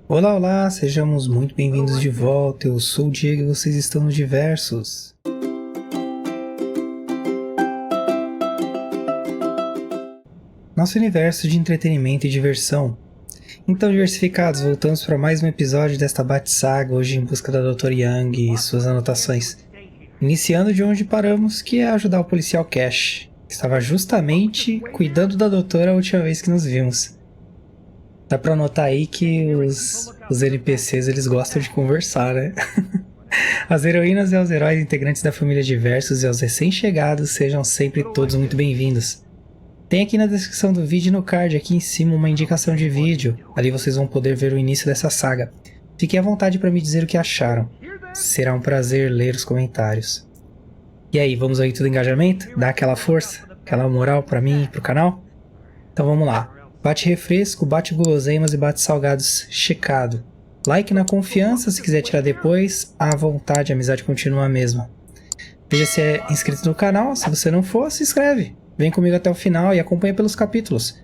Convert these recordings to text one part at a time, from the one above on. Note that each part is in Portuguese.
Olá, olá, sejamos muito bem-vindos de volta. Eu sou o Diego e vocês estão no Diversos. Nosso universo de entretenimento e diversão. Então, diversificados, voltamos para mais um episódio desta Bat-Saga, hoje em busca da Dr. Young e suas anotações. Iniciando de onde paramos, que é ajudar o policial Cash, que estava justamente cuidando da doutora a última vez que nos vimos. Dá pra notar aí que os NPCs eles gostam de conversar, né? As heroínas e os heróis integrantes da família Diversos e aos recém-chegados sejam sempre todos muito bem-vindos. Tem aqui na descrição do vídeo e no card aqui em cima uma indicação de vídeo. Ali vocês vão poder ver o início dessa saga. Fiquem à vontade para me dizer o que acharam. Será um prazer ler os comentários. E aí, vamos ao rito do engajamento? Dá aquela força, aquela moral para mim e pro canal? Então vamos lá. Bate refresco, bate guloseimas e bate salgados checado. Like na confiança, se quiser tirar depois, à vontade, a amizade continua a mesma. Veja se é inscrito no canal, se você não for, se inscreve. Vem comigo até o final e acompanha pelos capítulos.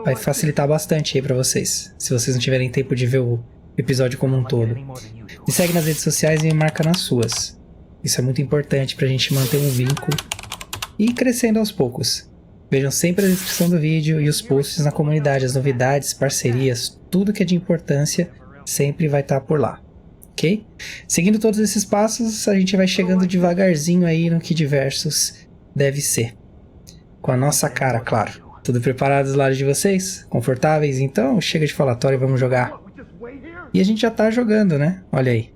Vai facilitar bastante aí pra vocês, se vocês não tiverem tempo de ver o episódio como um todo. Me segue nas redes sociais e me marca nas suas. Isso é muito importante pra gente manter um vínculo e ir crescendo aos poucos. Vejam sempre a descrição do vídeo e os posts na comunidade, as novidades, parcerias, tudo que é de importância sempre vai estar por lá, ok? Seguindo todos esses passos, a gente vai chegando devagarzinho aí no que Diversos deve ser. Com a nossa cara, claro. Tudo preparado dos lados de vocês? Confortáveis? Então chega de falatório e vamos jogar. E a gente já tá jogando, né? Olha aí.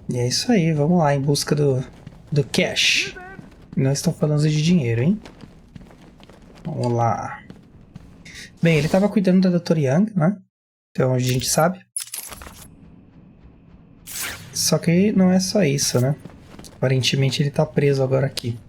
E é isso aí, vamos lá, em busca do cash. Não estão falando de dinheiro, hein? Vamos lá. Bem, ele estava cuidando da Dr. Young, né? Então a gente sabe. Só que não é só isso, né? Aparentemente ele está preso agora aqui.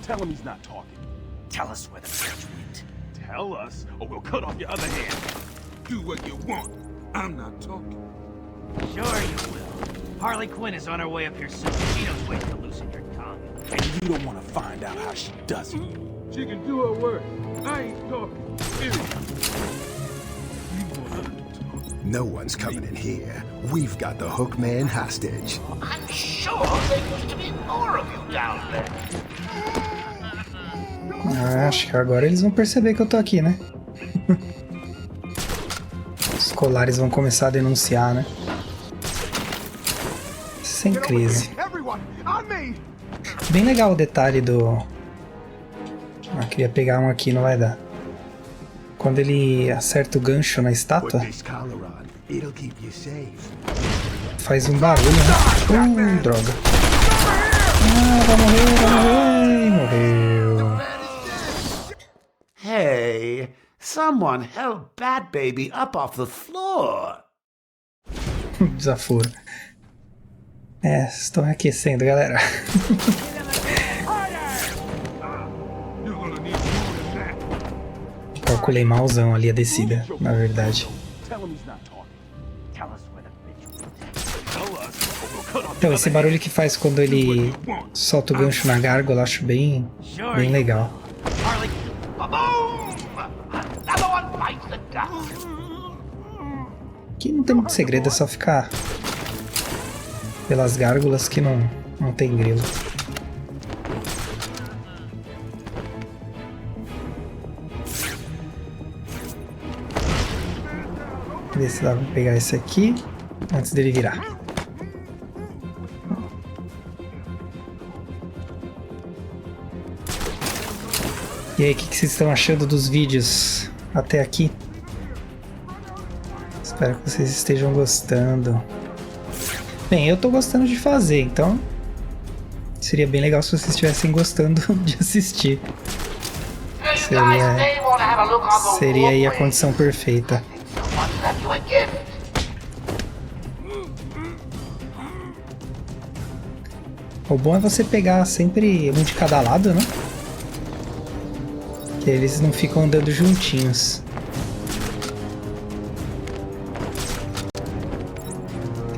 Tell him he's not talking. Tell us where the bitch went. Tell us, or we'll cut off your other hand. Do what you want. I'm not talking. Sure you will. Harley Quinn is on her way up here soon. She knows ways to loosen your tongue. And you don't want to find out how she does it. She can do her work. I ain't talking. Period. You want her to talk. No one's coming in here. We've got the Hookman hostage. I'm sure there used to be more of you down there. Acho que agora eles vão perceber que eu tô aqui, né? Os colares vão começar a denunciar, né? Sem crise. Bem legal o detalhe do... Ah, queria pegar um aqui, não vai dar. Quando ele acerta o gancho na estátua, faz um barulho, né? Droga. Ah, vai morrer, morreu. Hey, someone held Bat Baby up off the floor. Desaforo. É, estou aquecendo, galera. You're gonna need more than that. Calculei malzão ali a descida, na verdade. Tell him he's not talking. Tell us where the bitch went. Tell us, or we'll cut off Então, your esse other barulho que faz quando ele solta o gancho na gárgula, eu acho bem legal. Harley, Boom! Another one bites the dust. Aqui não tem muito segredo, é só ficar pelas gárgulas que não tem grilo. Ver se dá pra pegar esse aqui antes dele virar. E aí, o que vocês estão achando dos vídeos até aqui? Espero que vocês estejam gostando. Bem, eu tô gostando de fazer, então seria bem legal se vocês estivessem gostando de assistir. Seria aí a condição perfeita. O bom é você pegar sempre um de cada lado, né? Que eles não ficam andando juntinhos.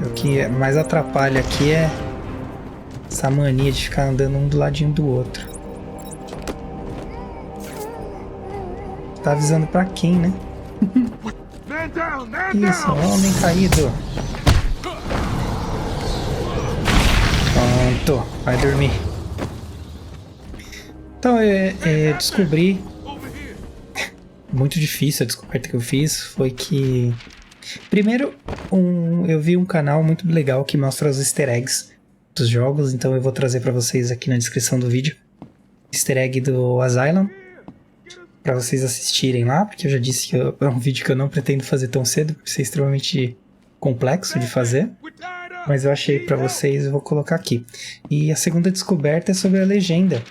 O que mais atrapalha aqui é Essa mania de ficar andando um do ladinho do outro. Tá avisando pra quem, né? Man down, man Isso, down! homem caído. Pronto, vai dormir. Então eu descobri, Over here! muito difícil a descoberta que eu fiz, foi que... Primeiro, eu vi um canal muito legal que mostra os easter eggs dos jogos, então eu vou trazer pra vocês aqui na descrição do vídeo. Easter egg do Asylum, pra vocês assistirem lá, porque eu já disse que é um vídeo que eu não pretendo fazer tão cedo, por ser extremamente complexo de fazer. We're tied up! Mas eu achei pra vocês, eu vou colocar aqui. E a segunda descoberta é sobre a legenda.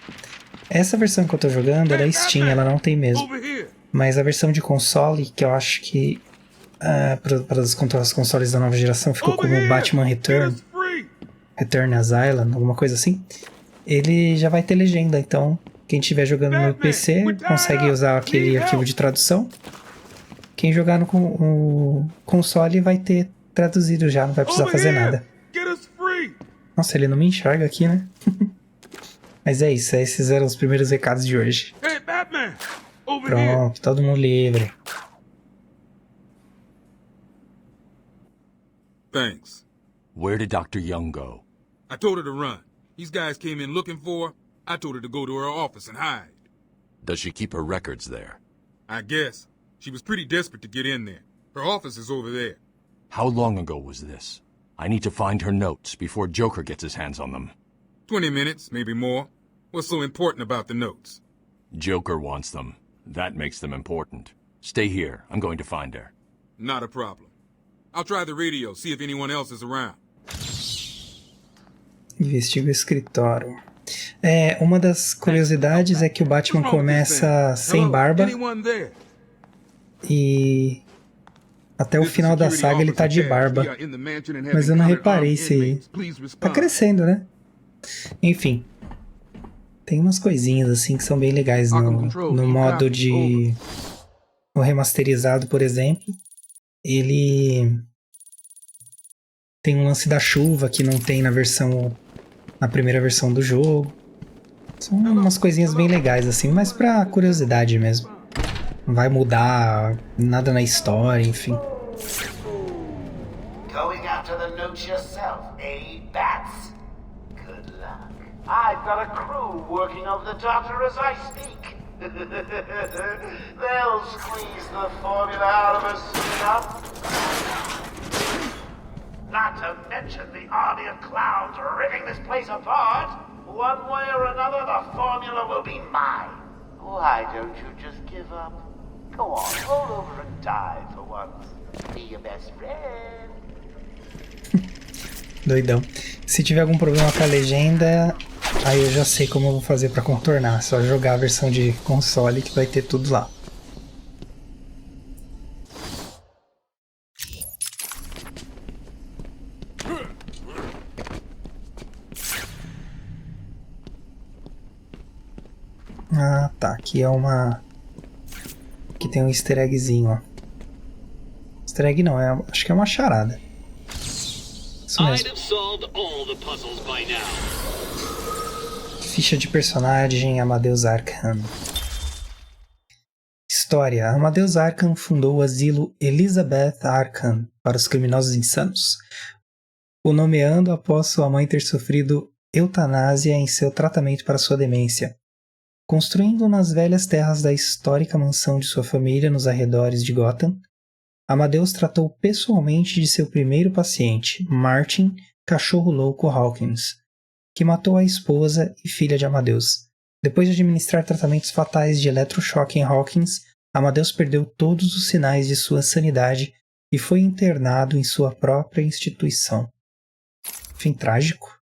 Essa versão que eu tô jogando é da Steam, ela não tem mesmo. Over here! Mas a versão de console, que eu acho que para os consoles da nova geração ficou Over como here! Batman Get Return, us free! Return Asylum, alguma coisa assim. Ele já vai ter legenda, então quem estiver jogando no PC consegue usar aquele arquivo de tradução. Quem jogar no console vai ter traduzido já, não vai precisar Over fazer here! nada. Get us free! Nossa, ele não me enxerga aqui, né? Mas é isso, esses eram os primeiros recados de hoje. Hey, Batman! Over here! Pronto, todo mundo livre. Thanks. Where did Dr. Young go? I told her to run. These guys came in looking for her. I told her to go to her office and hide. Does she keep her records there? I guess. She was pretty desperate to get in there. Her office is over there. How long ago was this? I need to find her notes before Joker gets his hands on them. 20 minutes, maybe more. What's so important about the notes? Joker wants them. That makes them important. Stay here. I'm going to find her. Not a problem. I'll try the radio, see if anyone else is around. Investiga o escritório. Uma das curiosidades é que o Batman começa sem barba Anyone there? e até o final da saga ele tá de barba. Mas eu não reparei se tá crescendo, né? Enfim. Tem umas coisinhas assim que são bem legais no modo de... O remasterizado, por exemplo. Ele tem um lance da chuva que não tem na primeira versão do jogo. São umas coisinhas bem legais assim, mas pra curiosidade mesmo. Não vai mudar nada na história, enfim. Going after the notes yourself, eh, Bats? Good luck. I've got a crew working on the doctor as I speak. They'll squeeze the formula out of us soon enough. Not to mention the army of clowns ripping this place apart. One way or another, the formula will be mine. Why don't you just give up? Go on, roll over and die for once. Be your best friend. Doidão. Se tiver algum problema com a legenda, aí eu já sei como eu vou fazer pra contornar. É só jogar a versão de console que vai ter tudo lá. Ah, tá. Aqui é uma... Aqui tem um easter eggzinho, ó. Easter egg não, acho que é uma charada. Isso mesmo. Ficha de personagem Amadeus Arkham. História. Amadeus Arkham fundou o asilo Elizabeth Arkham para os criminosos insanos, o nomeando após sua mãe ter sofrido eutanásia em seu tratamento para sua demência. Construindo nas velhas terras da histórica mansão de sua família nos arredores de Gotham, Amadeus tratou pessoalmente de seu primeiro paciente, Martin, cachorro louco Hawkins, que matou a esposa e filha de Amadeus. Depois de administrar tratamentos fatais de eletrochoque em Hawkins, Amadeus perdeu todos os sinais de sua sanidade e foi internado em sua própria instituição. Fim trágico?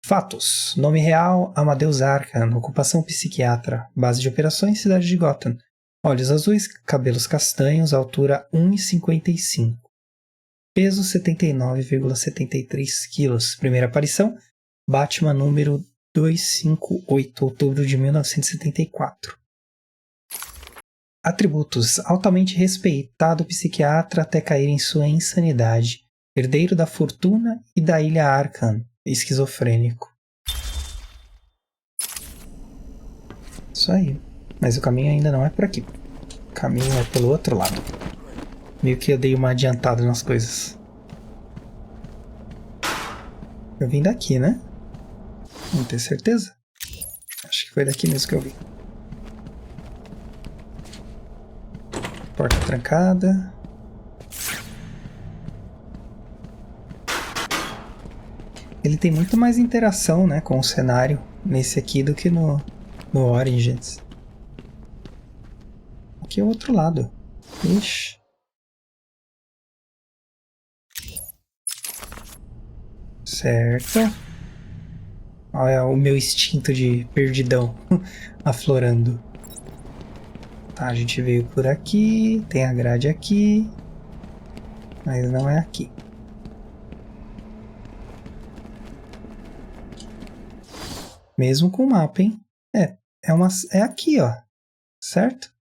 Fatos. Nome real, Amadeus Arkham. Ocupação psiquiatra. Base de operações, cidade de Gotham. Olhos azuis, cabelos castanhos, altura 1,55. Peso 79,73 kg. Primeira aparição, Batman número 258, outubro de 1974. Atributos. Altamente respeitado psiquiatra até cair em sua insanidade. Herdeiro da fortuna e da ilha Arkham. Esquizofrênico. Isso aí. Mas o caminho ainda não é por aqui. O caminho é pelo outro lado. Meio que eu dei uma adiantada nas coisas. Eu vim daqui, né? Não tenho certeza. Acho que foi daqui mesmo que eu vim. Porta trancada. Ele tem muito mais interação, né, com o cenário nesse aqui do que no Origins. Aqui é o outro lado. Ixi. Certo. Olha o meu instinto de perdidão aflorando. Tá, a gente veio por aqui. Tem a grade aqui. Mas não é aqui. Mesmo com o mapa, hein? É aqui, ó. Certo?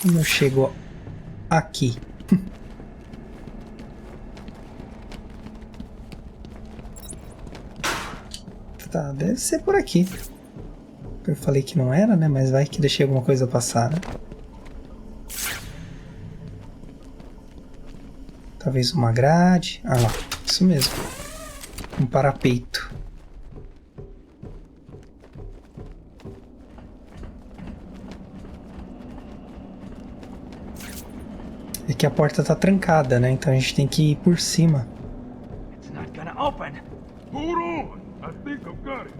Como eu chego aqui? Tá, deve ser por aqui. Eu falei que não era, né? Mas vai que deixei alguma coisa passar, né? Talvez uma grade. Ah lá, isso mesmo. Um parapeito. É que a porta tá trancada, né? Então a gente tem que ir por cima. It's not gonna open. Hold on. I think I've got it.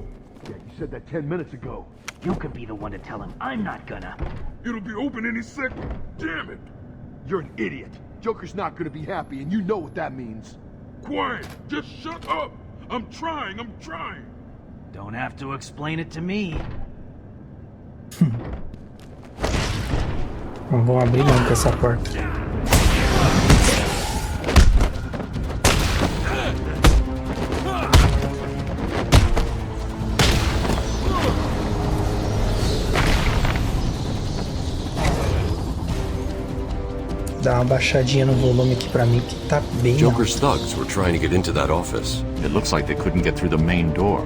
Yeah, you said that 10 minutes ago. You can be the one to tell him I'm not gonna. It'll be open any second. Damn it. You're an idiot. Joker's not gonna be happy, and you know what that means. Quiet. Just shut up. I'm trying. Don't have to explain it to me. Não vou abrir nunca essa porta. Dá uma baixadinha no volume aqui pra mim, que tá bem Joker's alto. thugs were trying to get into that office. It looks like they couldn't get through the main door.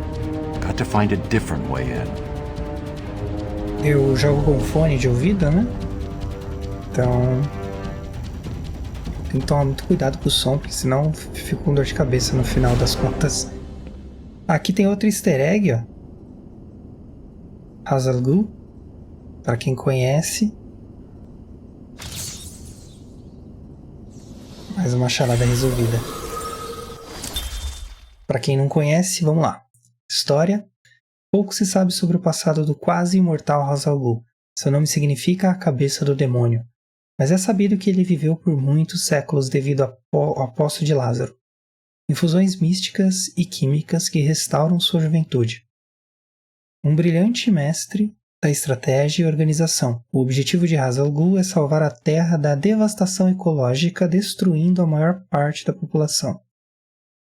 Got to find a different way in. Eu jogo com fone de ouvido, né? Então tem que tomar muito cuidado com o som, porque senão fico com dor de cabeça no final das contas. Aqui tem outro easter egg, ó. Hazal Ghul, pra quem conhece. Mais uma charada resolvida. Para quem não conhece, vamos lá. História. Pouco se sabe sobre o passado do quase imortal Hazal Ghul. Seu nome significa a cabeça do demônio. Mas é sabido que ele viveu por muitos séculos devido ao poço de Lázaro. Infusões místicas e químicas que restauram sua juventude. Um brilhante mestre da estratégia e organização. O objetivo de Hazal Ghul é salvar a Terra da devastação ecológica, destruindo a maior parte da população.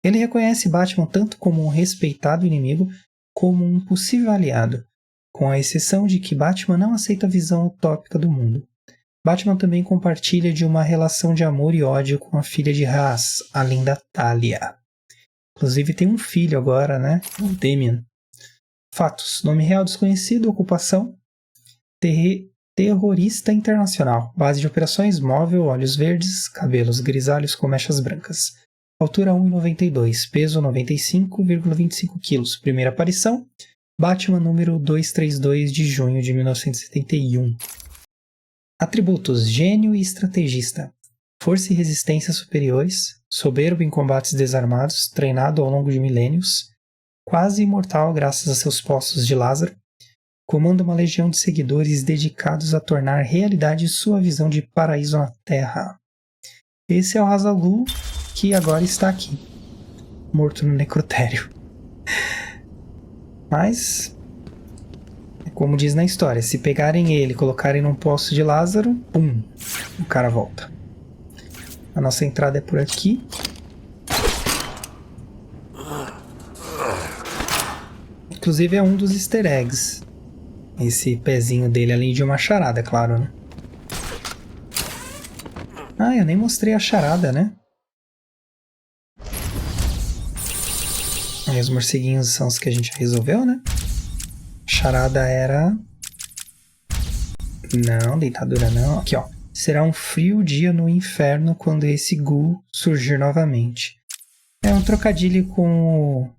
Ele reconhece Batman tanto como um respeitado inimigo, como um possível aliado, com a exceção de que Batman não aceita a visão utópica do mundo. Batman também compartilha de uma relação de amor e ódio com a filha de Ra's, a linda Talia. Inclusive tem um filho agora, né? O Damian. Fatos. Nome real desconhecido. Ocupação. Terrorista internacional. Base de operações móvel. Olhos verdes. Cabelos grisalhos com mechas brancas. Altura 1,92. Peso 95,25 kg. Primeira aparição. Batman número 232 de junho de 1971. Atributos. Gênio e estrategista. Força e resistência superiores. Soberbo em combates desarmados. Treinado ao longo de milênios. Quase imortal graças a seus poços de Lázaro, comanda uma legião de seguidores dedicados a tornar realidade sua visão de paraíso na Terra. Esse é o Hazal Ghul, que agora está aqui, morto no necrotério. Mas, como diz na história, se pegarem ele e colocarem num poço de Lázaro, pum, o cara volta. A nossa entrada é por aqui. Inclusive é um dos easter eggs. Esse pezinho dele, além de uma charada, claro, né? Ah, eu nem mostrei a charada, né? Aí os morceguinhos são os que a gente resolveu, né? A charada era Não, dentadura não. Aqui, ó. Será um frio dia no inferno quando esse Ghoul surgir novamente. É um trocadilho com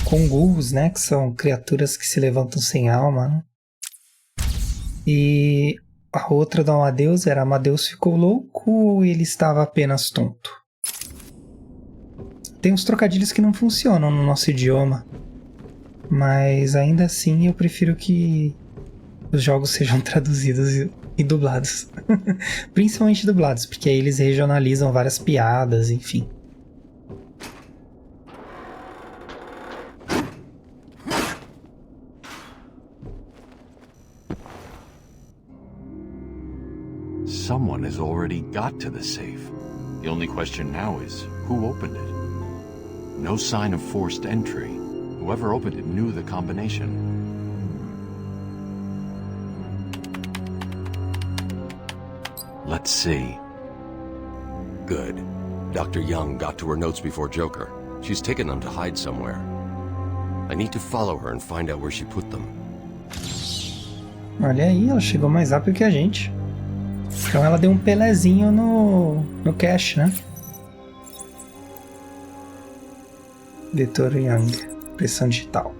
Ghouls, né? Que são criaturas que se levantam sem alma. E a outra do Amadeus era Amadeus ficou louco ou ele estava apenas tonto? Tem uns trocadilhos que não funcionam no nosso idioma. Mas ainda assim eu prefiro que os jogos sejam traduzidos e dublados. Principalmente dublados, porque aí eles regionalizam várias piadas, enfim. Someone has already got to the safe. The only question now is, who opened it? No sign of forced entry. Whoever opened it knew the combination. Let's see. Good. Dr. Young got to her notes before Joker. She's taken them to hide somewhere. I need to follow her and find out where she put them. Olha aí, ela chegou mais rápido que a gente. Então ela deu um pelezinho no cache, né? Dr. Young, pressão digital.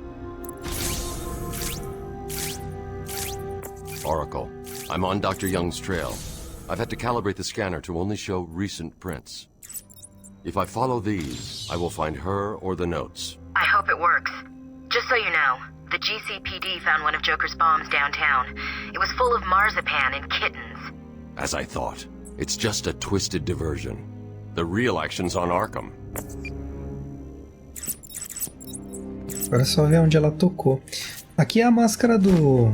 Oracle, I'm on Dr. Young's trail. I've had to calibrate the scanner to only show recent prints. If I follow these, I will find her or the notes. I hope it works. Just so you know, the GCPD found one of Joker's bombs downtown. It was full of marzipan and kittens. As I thought, it's just a twisted diversion. The real action's on Arkham. Agora é só ver onde ela tocou. Aqui é a máscara do...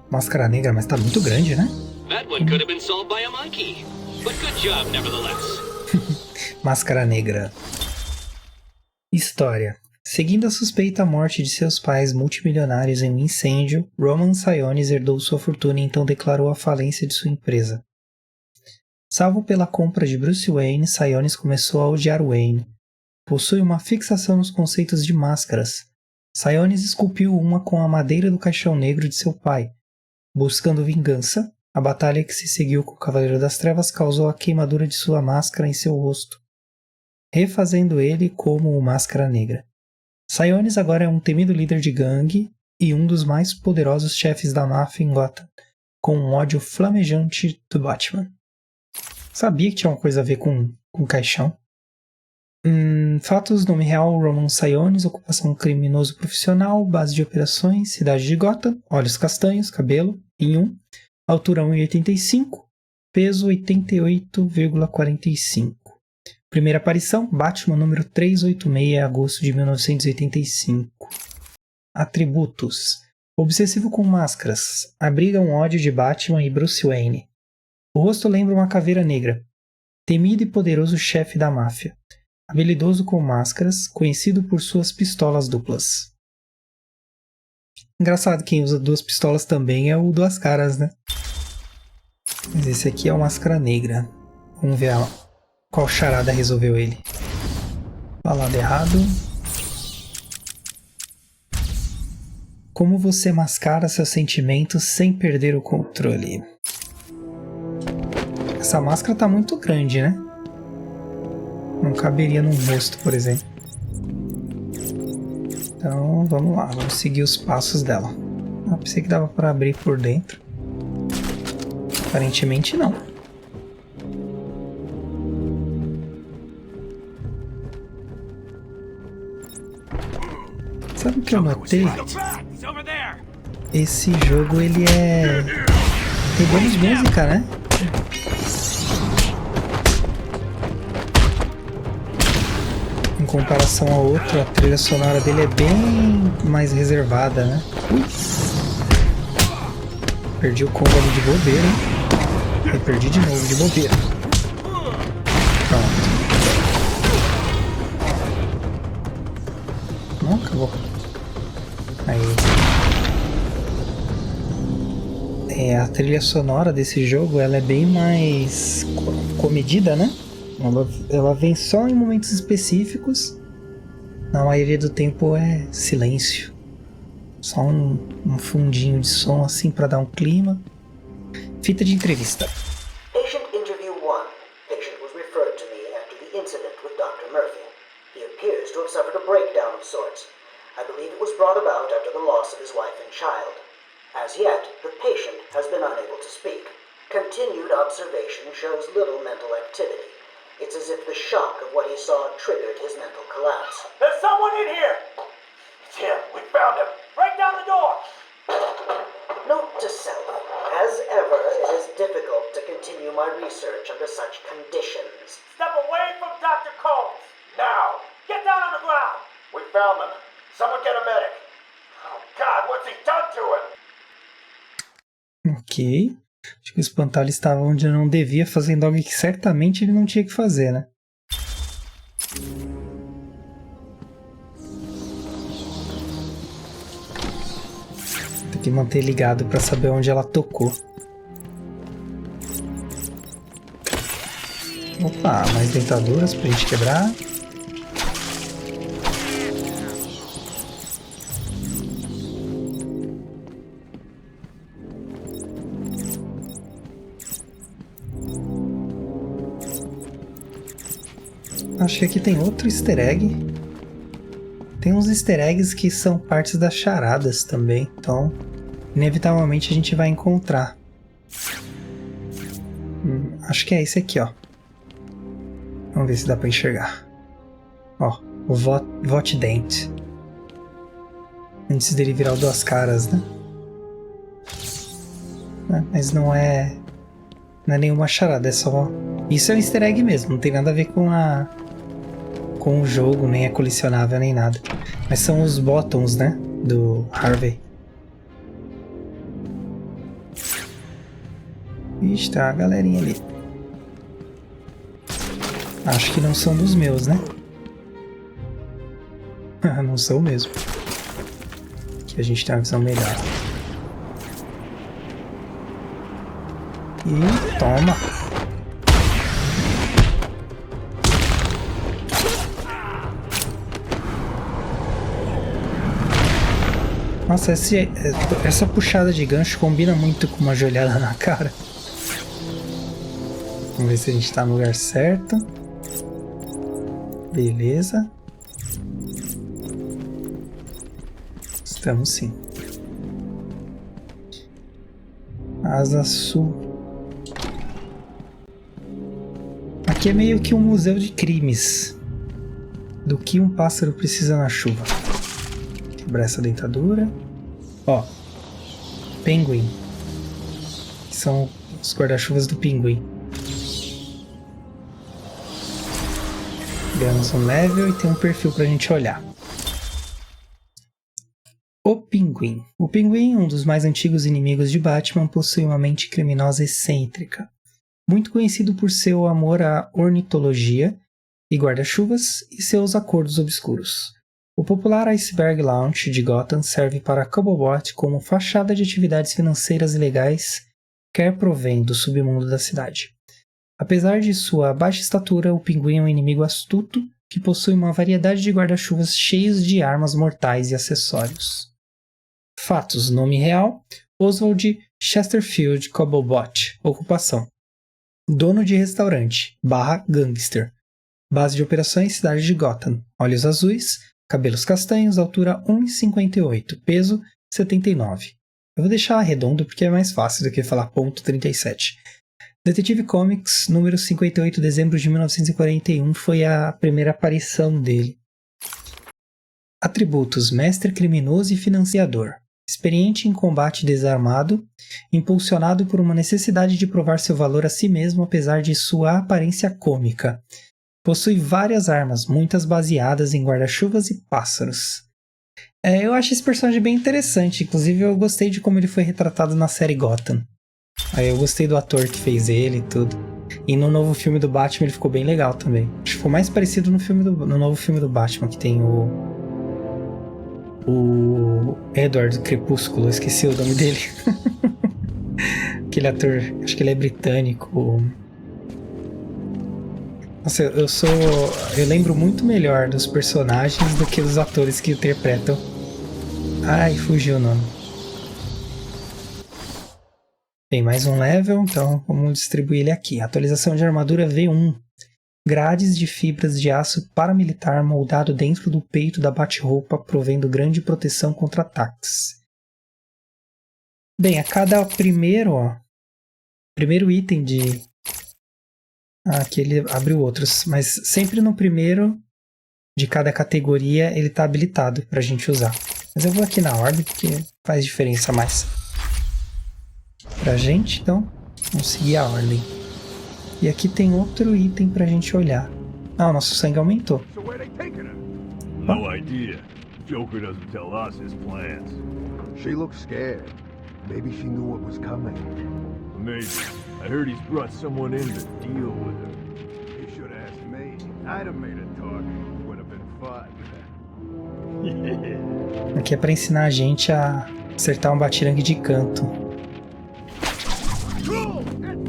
Máscara Negra, mas tá muito grande, né? That one could have been solved by a monkey. But good job, nevertheless. Máscara Negra. História. Seguindo a suspeita morte de seus pais multimilionários em um incêndio, Roman Sionis herdou sua fortuna e então declarou a falência de sua empresa. Salvo pela compra de Bruce Wayne, Sionis começou a odiar Wayne. Possui uma fixação nos conceitos de máscaras. Sionis esculpiu uma com a madeira do caixão negro de seu pai. Buscando vingança, a batalha que se seguiu com o Cavaleiro das Trevas causou a queimadura de sua máscara em seu rosto, refazendo ele como o Máscara Negra. Sionis agora é um temido líder de gangue e um dos mais poderosos chefes da máfia em Gotham, com um ódio flamejante do Batman. Sabia que tinha uma coisa a ver com caixão. Fatos: nome real Roman Sionis, ocupação criminoso profissional, base de operações, cidade de Gotham, olhos castanhos, cabelo em 1, altura 1,85, peso 88,45. Primeira aparição, Batman número 386, agosto de 1985. Atributos: obsessivo com máscaras, abriga um ódio de Batman e Bruce Wayne. O rosto lembra uma caveira negra. Temido e poderoso chefe da máfia. Habilidoso com máscaras, conhecido por suas pistolas duplas. Engraçado, quem usa duas pistolas também é o Duas Caras, né? Mas esse aqui é o Máscara Negra. Vamos ver qual charada resolveu ele. Falado errado. Como você mascara seus sentimentos sem perder o controle? Essa máscara tá muito grande, né? Não caberia num rosto, por exemplo. Então, vamos lá. Vamos seguir os passos dela. Ah, pensei que dava para abrir por dentro. Aparentemente não. Sabe o que eu notei? Esse jogo, ele é... tem bônus música, né? Em comparação ao outro, a trilha sonora dele é bem mais reservada, né? Ui. Perdi o combo ali de bobeira, hein? E perdi de novo de bobeira. Pronto. Não, acabou. Aí. A trilha sonora desse jogo, ela é bem mais comedida, né? Ela vem só em momentos específicos. Na maioria do tempo é silêncio. Só um fundinho de som assim pra dar um clima. Fita de entrevista. Patient interview 1. Patient was referred to me after the incident with Dr. Murphy. He appears to have suffered a breakdown of sorts. I believe it was brought about after the loss of his wife and child. As yet, the patient has been unable to speak. Continued observation shows little mental activity. It's as if the shock of what he saw triggered his mental collapse. There's someone in here! It's him. We found him. Break down the door! Note to self. As ever, it is difficult to continue my research under such conditions. Step away from Dr. Combs! Now! Get down on the ground! We found them. Someone get a medic. Oh, God, what's he done to him? Ok. Acho que o espantalho estava onde não devia, fazendo algo que certamente ele não tinha que fazer, né? Tem que manter ligado para saber onde ela tocou. Opa, mais dentaduras pra gente quebrar. Acho que aqui tem outro easter egg. Tem uns easter eggs que são partes das charadas também, então inevitavelmente a gente vai encontrar. Acho que é esse aqui, ó. Vamos ver se dá pra enxergar. Ó, o Vote Dent. Antes dele virar o Duas Caras, né? Mas não é nenhuma charada, é só... Isso é um easter egg mesmo, não tem nada a ver com o jogo, nem é colecionável, nem nada. Mas são os bottoms, né? Do Harvey. Ixi, tá a galerinha ali. Acho que não são dos meus, né? Não são mesmo. Aqui a gente tem uma visão melhor. E toma! Nossa, essa puxada de gancho combina muito com uma joelhada na cara. Vamos ver se a gente tá no lugar certo. Beleza. Estamos sim. Asa Sul. Aqui é meio que um museu de crimes. Do que um pássaro precisa na chuva. Quebrar essa dentadura. Ó. Penguin. Que são os guarda-chuvas do pinguim. Ganhamos um level e tem um perfil pra gente olhar. O Pinguim. O Pinguim, um dos mais antigos inimigos de Batman, possui uma mente criminosa excêntrica. Muito conhecido por seu amor à ornitologia e guarda-chuvas e seus acordos obscuros. O popular Iceberg Lounge de Gotham serve para Cobblepot como fachada de atividades financeiras ilegais, quer provém do submundo da cidade. Apesar de sua baixa estatura, o Pinguim é um inimigo astuto que possui uma variedade de guarda-chuvas cheios de armas mortais e acessórios. Fatos: nome real: Oswald Chesterfield Cobblebot. Ocupação: dono de restaurante / gangster. Base de operações: cidade de Gotham. Olhos azuis, cabelos castanhos, altura 1,58, peso 79. Eu vou deixar redondo porque é mais fácil do que falar .37. Detetive Comics, número 58, dezembro de 1941, foi a primeira aparição dele. Atributos: mestre criminoso e financiador. Experiente em combate desarmado, impulsionado por uma necessidade de provar seu valor a si mesmo apesar de sua aparência cômica. Possui várias armas, muitas baseadas em guarda-chuvas e pássaros. Eu acho esse personagem bem interessante, inclusive eu gostei de como ele foi retratado na série Gotham. Eu gostei do ator que fez ele e tudo. E no novo filme do Batman ele ficou bem legal também. Acho que ficou mais parecido no novo filme do Batman, que tem o Edward Crepúsculo, eu esqueci o nome dele. Aquele ator, acho que ele é britânico. Nossa, eu lembro muito melhor dos personagens do que dos atores que interpretam Ai, fugiu o nome. Tem mais um level, então vamos distribuir ele aqui. Atualização de armadura V1. Grades de fibras de aço paramilitar moldado dentro do peito da bate-roupa, provendo grande proteção contra ataques. Bem, a cada primeiro item de... aqui ele abriu outros, mas sempre no primeiro de cada categoria ele está habilitado para a gente usar. Mas eu vou aqui na ordem porque faz diferença mais pra gente, então vamos seguir a ordem. E aqui tem outro item pra gente olhar. Ah, o nosso sangue aumentou. So where they taking her? No idea. Joker doesn't tell us his plans. She looks scared. Maybe she knew what was coming. Maybe. I heard he's brought someone in to deal with her. You should have asked me. I'd have made a talk. Would have been fun. Aqui é pra ensinar a gente a acertar um batirangue de canto.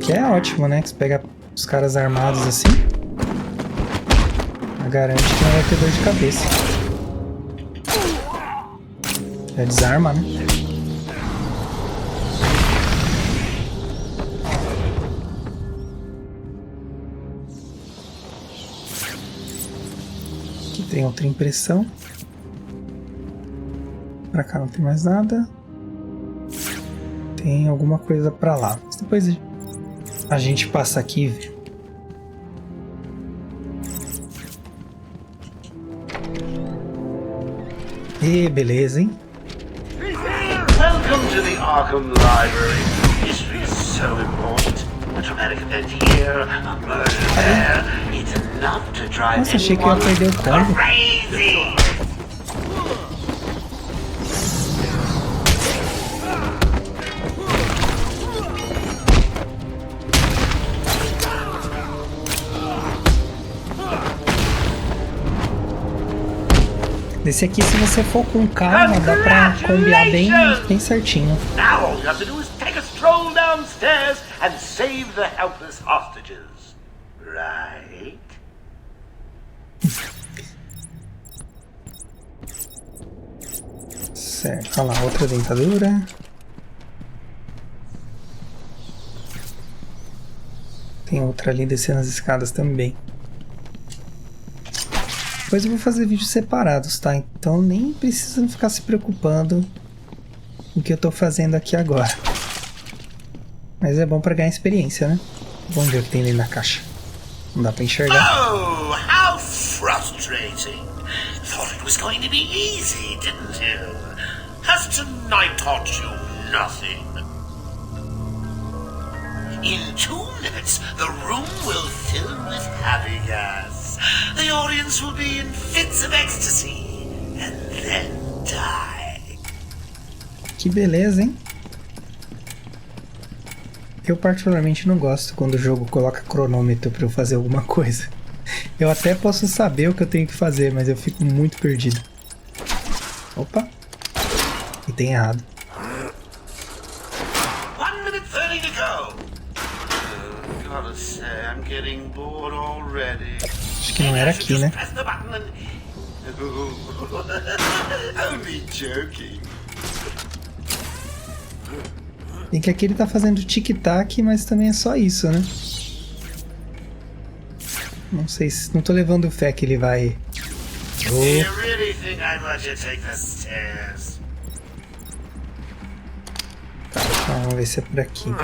Que é ótimo, né? Que você pega os caras armados assim, garante que não vai ter dor de cabeça. Já desarma, né? Aqui tem outra impressão. Pra cá não tem mais nada. Tem alguma coisa pra lá. Mas depois a gente passa aqui e vê. E beleza, hein? Welcome to the Arkham Library. History is so important. A traumatic event here, a murder there. It's enough to drive Nossa, achei que eu ia perder o combo. crazy. Esse aqui, se você for com calma, dá pra combiar bem certinho. Now all you have to do is take a stroll downstairs and save the helpless hostages. Right? Certo, olha lá, outra dentadura. Tem outra ali descendo as escadas também. Depois eu vou fazer vídeos separados, tá? Então nem precisam ficar se preocupando com o que eu tô fazendo aqui agora. Mas é bom pra ganhar experiência, né? Vamos ver o que tem ali na caixa. Não dá pra enxergar. Oh, how frustrating. Thought it was going to be easy, didn't you? Has tonight taught you nothing? In 2 minutes, the room will fill with happy gas. The audience will be in fits of ecstasy and then die. Que beleza, hein? Eu particularmente não gosto quando o jogo coloca cronômetro pra eu fazer alguma coisa. Eu até posso saber o que eu tenho que fazer, mas eu fico muito perdido. Opa! E tem errado. 1 minute 30 to go. Gotta say, I'm getting bored already. Acho que não era aqui, né? Press the button and... Only joking. Tem que aqui ele tá fazendo tic-tac, mas também é só isso, né? Não sei se... Não tô levando fé que ele vai... Do you really think I'd let you take the stairs? Tá, então vamos ver se é por aqui.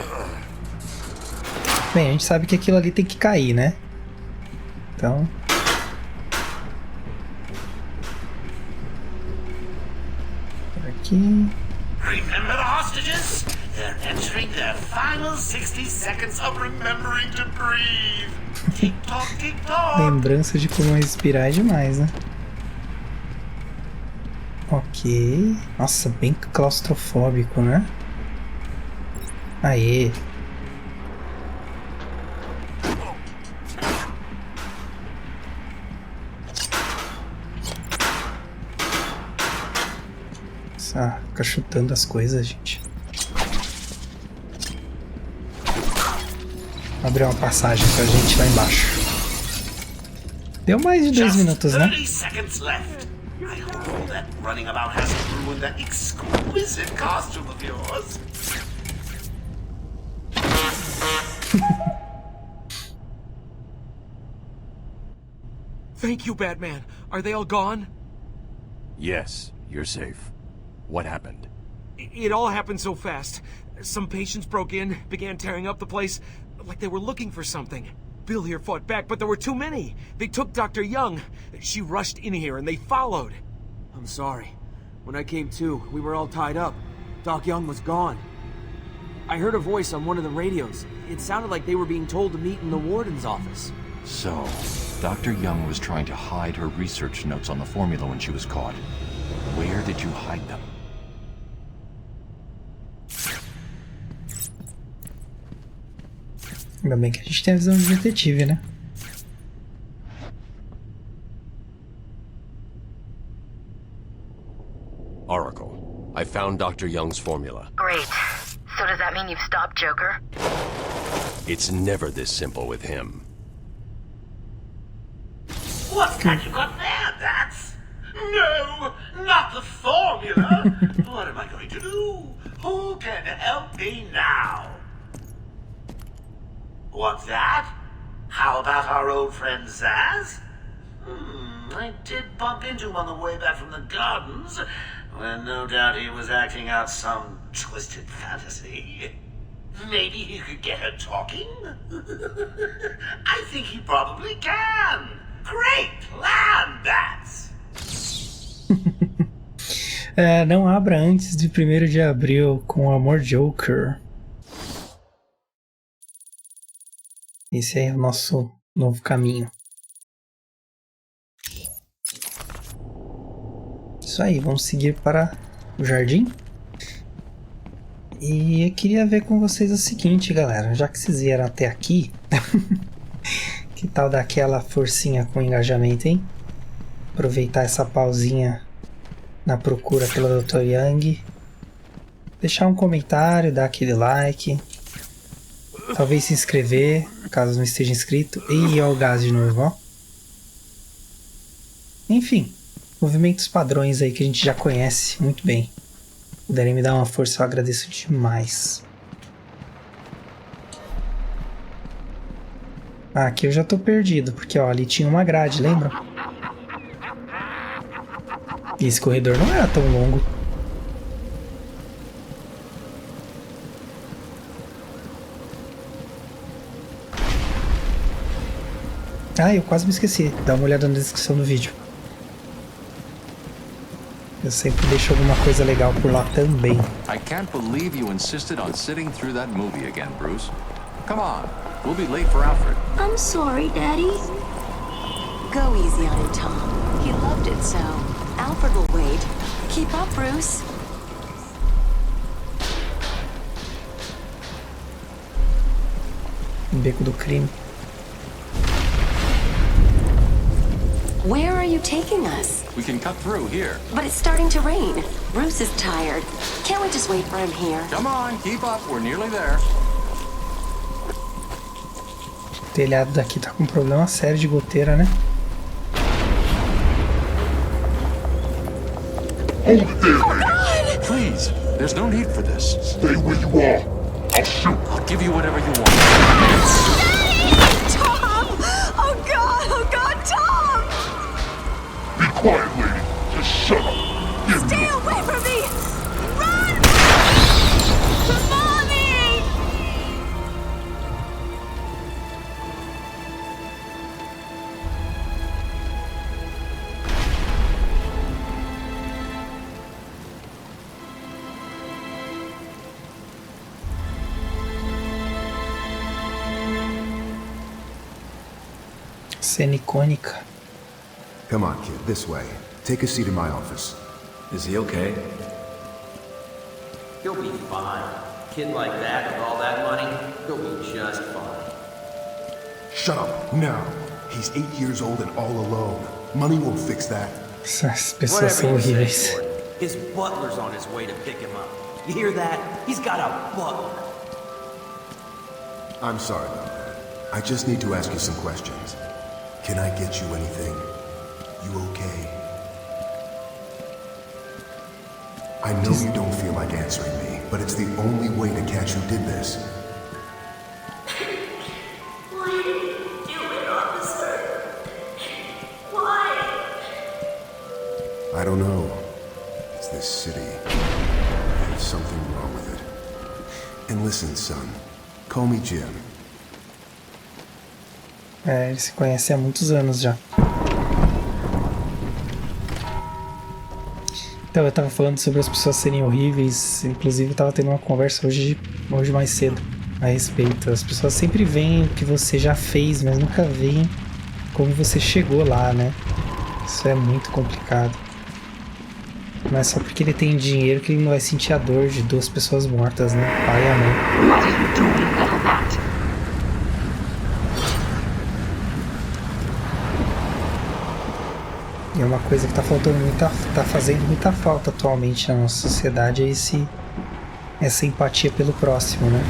Bem, a gente sabe que aquilo ali tem que cair, né? Então... Por aqui... Remember the hostages? They're entering their final 60 seconds of remembering to breathe. Tick-tock, tick-tock. Lembrança de como respirar é demais, né? Ok... Nossa, bem claustrofóbico, né? Aê! Ah, fica chutando as coisas, gente. Vou abrir uma passagem pra gente lá embaixo. Deu mais de 2 minutos, né? 30 seconds left. I hope all that running about hasn't ruined that exquisite costume of yours. Thank you, Batman. Are they all gone? Yes, you're safe. What happened? It all happened so fast. Some patients broke in, began tearing up the place, like they were looking for something. Bill here fought back, but there were too many. They took Dr. Young. She rushed in here and they followed. I'm sorry. When I came to, we were all tied up. Doc Young was gone. I heard a voice on one of the radios. It sounded like they were being told to meet in the warden's office. So, Dr. Young was trying to hide her research notes on the formula when she was caught. Where did you hide them? Ainda bem que a gente tem a visão de detetive, né? Oracle, I found Dr. Young's formula. Great. So does that mean you've stopped Joker? It's never this simple with him. What's that you got there, Bats? No, not the formula. What am I going to do? Who can help me now? What's that? How about our old friend Zaz? I did bump into him on the way back from the gardens, when no doubt he was acting out some twisted fantasy. Maybe he could get her talking? I think he probably can. Great plan, Bats! Não abra antes de 1º de abril com o Amor Joker. Esse é o nosso novo caminho. Isso aí, vamos seguir para o jardim. E eu queria ver com vocês o seguinte, galera. Já que vocês vieram até aqui, que tal dar aquela forcinha com engajamento, hein? Aproveitar essa pausinha na procura pela Dr. Young. Deixar um comentário, dar aquele like. Talvez se inscrever, caso não esteja inscrito. E ó o gás de novo, ó. Enfim, movimentos padrões aí que a gente já conhece muito bem. Se puderem me dar uma força, eu agradeço demais. Ah, aqui eu já tô perdido, porque ó, ali tinha uma grade, lembra? E esse corredor não era tão longo. Ah, eu quase me esqueci. Dá uma olhada na descrição do vídeo. Eu sempre deixo alguma coisa legal por lá também. I can't believe you insisted on sitting through that movie again, Bruce. Come on, we'll be late for Alfred. I'm sorry, Daddy. Go easy on him, Tom. He loved it so. Alfred will wait. Keep up, Bruce. Beco do crime. Where are you taking us? We can cut through here. But it's starting to rain. Bruce is tired. Can't we just wait for him here? Come on, keep up. We're nearly there. O telhado daqui tá com um problema sério de goteira, né? Hold it there, man. Please, there's no need for this. Stay where you are. I'll shoot. I'll give you whatever you want. Tom! Oh God, Tom! Be quiet, lady. Just shut up. Give me Stay away from me! Run! Mommy! Cena icônica. Come on, kid, this way. Take a seat in my office. Is he okay? He'll be fine. Kid like that with all that money, he'll be just fine. Shut up, now. He's 8 years old and all alone. Money won't fix that. Essas pessoas são horríveis. His butler's on his way to pick him up. You hear that? He's got a butler. I'm sorry about that. I just need to ask you some questions. Can I get you anything? You okay? I know you don't feel like answering me, but it's the only way to catch who did this. Why did you do it, officer? Why? I don't know. It's this city. There's something wrong with it. And listen, son. Call me Jim. Eles se conhecem há muitos anos já. Então, eu tava falando sobre as pessoas serem horríveis. Inclusive, eu tava tendo uma conversa hoje mais cedo a respeito. As pessoas sempre veem o que você já fez, mas nunca veem como você chegou lá, né? Isso é muito complicado. Não é só porque ele tem dinheiro que ele não vai sentir a dor de 2 pessoas mortas, né? O pai e a mãe. E é uma coisa que tá fazendo muita falta atualmente na nossa sociedade, é essa empatia pelo próximo, né?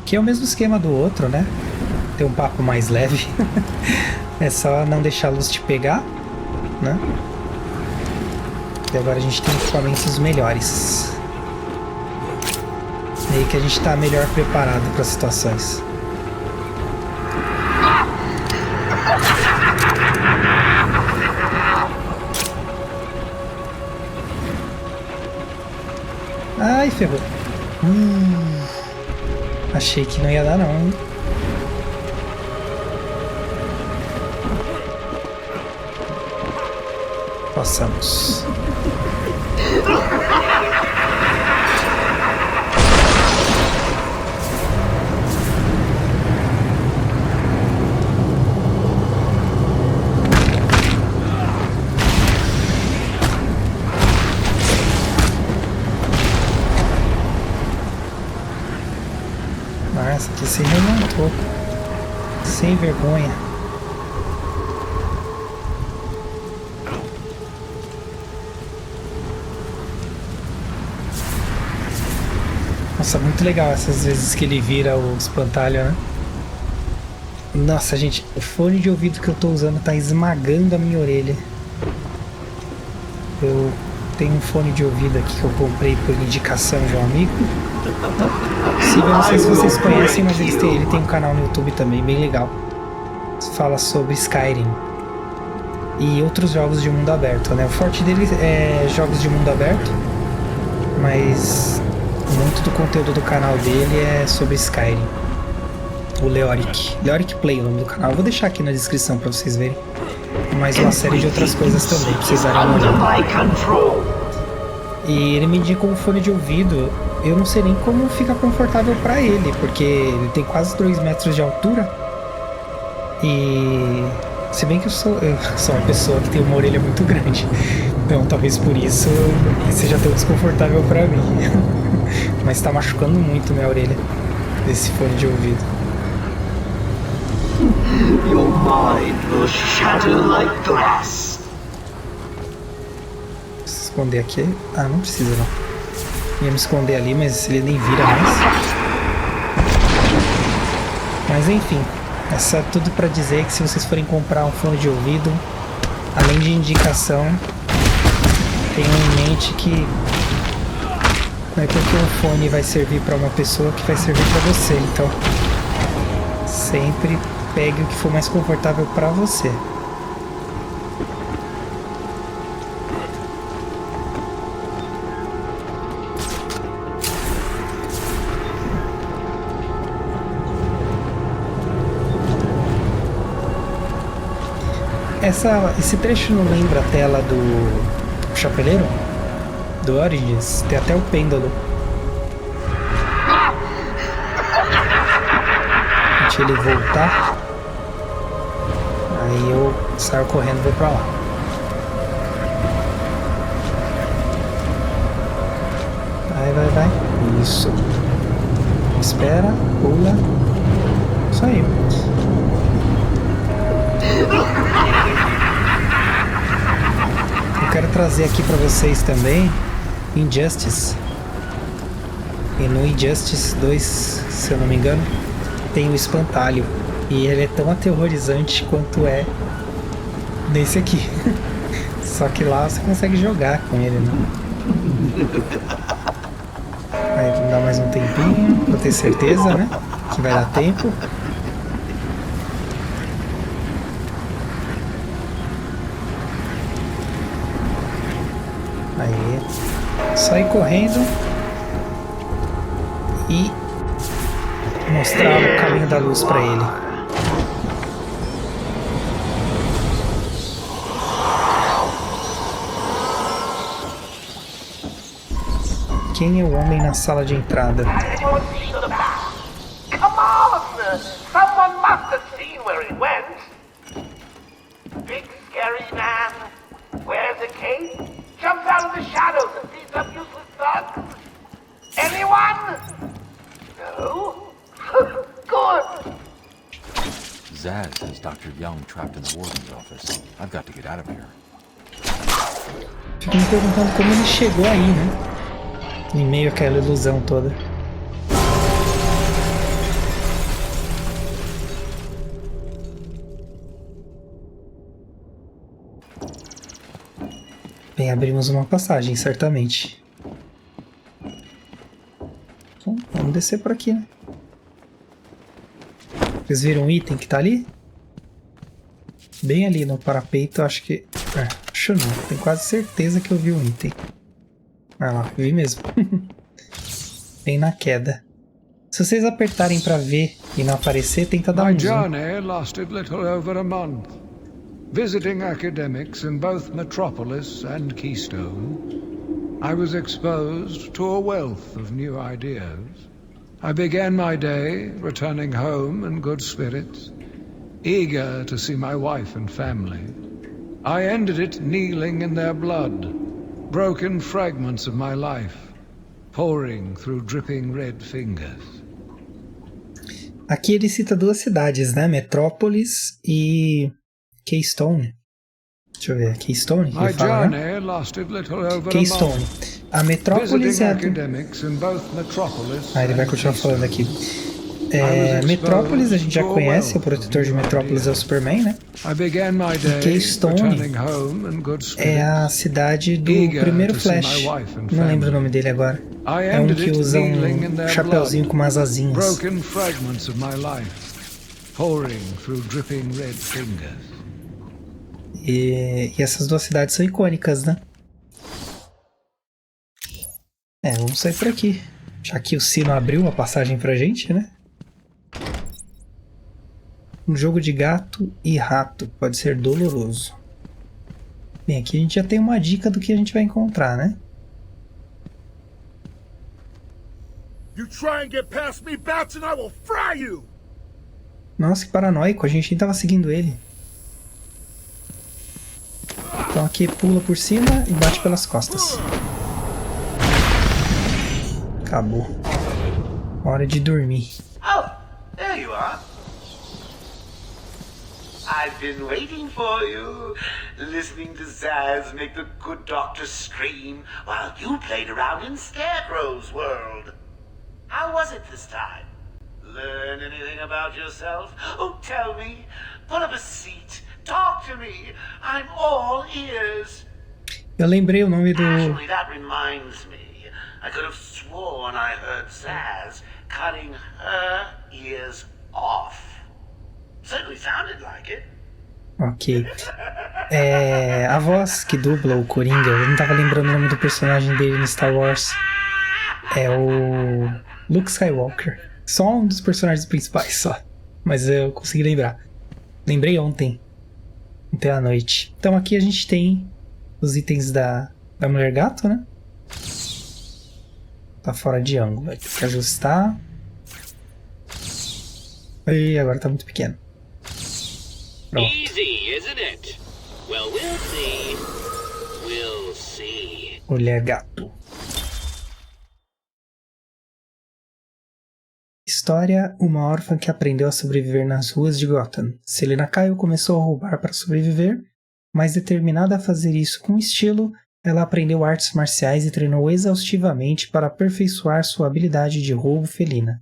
Que é o mesmo esquema do outro, né? Ter um papo mais leve. É só não deixar a luz te pegar, né? E agora a gente tem equipamentos melhores. E aí que a gente tá melhor preparado para situações. Ai, ferrou. Achei que não ia dar não, hein? Passamos. Nossa, que se remontou. Sem vergonha. Nossa, muito legal essas vezes que ele vira o espantalho, né? Nossa, gente, o fone de ouvido que eu tô usando tá esmagando a minha orelha. Eu tenho um fone de ouvido aqui que eu comprei por indicação de um amigo. Eu não sei se vocês conhecem, mas ele tem um canal no YouTube também, bem legal. Fala sobre Skyrim e outros jogos de mundo aberto, né? O forte dele é jogos de mundo aberto, mas muito do conteúdo do canal dele é sobre Skyrim. O Leoric Play, o nome do canal. Eu vou deixar aqui na descrição pra vocês verem. Mais uma série de outras coisas também, pra vocês darem uma olhada. E ele me indicou um fone de ouvido. Eu não sei nem como fica confortável pra ele, porque ele tem quase 2 metros de altura. E se bem que eu sou uma pessoa que tem uma orelha muito grande, então talvez por isso seja tão desconfortável pra mim. Mas tá machucando muito minha orelha, esse fone de ouvido. Your mind will shatter like glass. Se esconder aqui? Ah, não precisa não. Ia me esconder ali, mas ele nem vira mais. Mas enfim, é só tudo pra dizer que se vocês forem comprar um fone de ouvido, além de indicação, tenham em mente que não é porque um fone vai servir pra uma pessoa que vai servir pra você. Então, sempre pegue o que for mais confortável pra você. Esse trecho não lembra a tela do Chapeleiro? Do Origins? Tem até o pêndulo. Deixa ele voltar. Aí eu saio correndo e vou pra lá. Vai. Isso. Espera, pula. Isso aí. Eu quero trazer aqui pra vocês também Injustice. E no Injustice 2, se eu não me engano, tem o espantalho. E ele é tão aterrorizante quanto é nesse aqui. Só que lá você consegue jogar com ele, né? Aí dá mais um tempinho, pra ter certeza, né? Que vai dar tempo. Aí, só ir correndo e mostrar o caminho da luz pra ele. Quem é o homem na sala de entrada? Come on! Someone must have seen where he went. Big scary man wears a cape, jumps out of the shadows and sees some useless thugs. Anyone? No? Good! Zaz has Dr. Young trapped in the warden's office. I've got to get out of here. Fico me perguntando como ele chegou aí, né? Em meio àquela ilusão toda. Bem, abrimos uma passagem, certamente. Bom, vamos descer por aqui, né? Vocês viram o item que tá ali? Bem ali no parapeito, acho que... acho não, tenho quase certeza que eu vi um item. Ah lá, vi mesmo. Bem na queda. Se vocês apertarem pra ver e não aparecer, tenta dar um zoom. My journey lasted little over a month. Visiting academics in both Metropolis and Keystone, I was exposed to a wealth of new ideas. I began my day returning home in good spirits, eager to see my wife and family. I ended it kneeling in their blood, broken fragments of my life, pouring through dripping red fingers. Aqui ele cita duas cidades, né? Metrópolis e Keystone. Deixa eu ver, Keystone? Que ele fala, né? Keystone. A Metrópolis é a... ele vai continuar falando aqui. Metrópolis a gente já conhece, o protetor de Metrópolis é o Superman, né? E Keystone é a cidade do primeiro Flash. Não lembro o nome dele agora. É um que usa um chapeuzinho com umas asinhas. E essas duas cidades são icônicas, né? Vamos sair por aqui. Já que o sino abriu a passagem pra gente, né? Um jogo de gato e rato pode ser doloroso. Bem, aqui a gente já tem uma dica do que a gente vai encontrar, né? You try and get past me, Bats, and I will fry you! Nossa, que paranoico, a gente nem tava seguindo ele. Então aqui pula por cima e bate pelas costas. Acabou. Hora de dormir. Oh, there you are. I've been waiting for you, listening to Zaz make the good doctor scream while you played around in Scarecrow's world. How was it this time? Learn anything about yourself? Oh, tell me. Pull up a seat. Talk to me. I'm all ears. Eu lembrei o nome do... Actually, that reminds me. I could have sworn I heard Zaz cutting her ears off. Certainly sounded like it. Ok. A voz que dubla o Coringa, eu não tava lembrando o nome do personagem dele no Star Wars. É o Luke Skywalker. Só um dos personagens principais, só. Mas eu consegui lembrar. Lembrei ontem à noite. Então aqui a gente tem os itens da Mulher Gato, né? Tá fora de ângulo. Vai ter que ajustar. E agora tá muito pequeno. Pronto. Easy, isn't it? Well, we'll see. We'll see. Mulher Gato. História: uma órfã que aprendeu a sobreviver nas ruas de Gotham. Selina Kyle começou a roubar para sobreviver, mas determinada a fazer isso com estilo, ela aprendeu artes marciais e treinou exaustivamente para aperfeiçoar sua habilidade de roubo felina.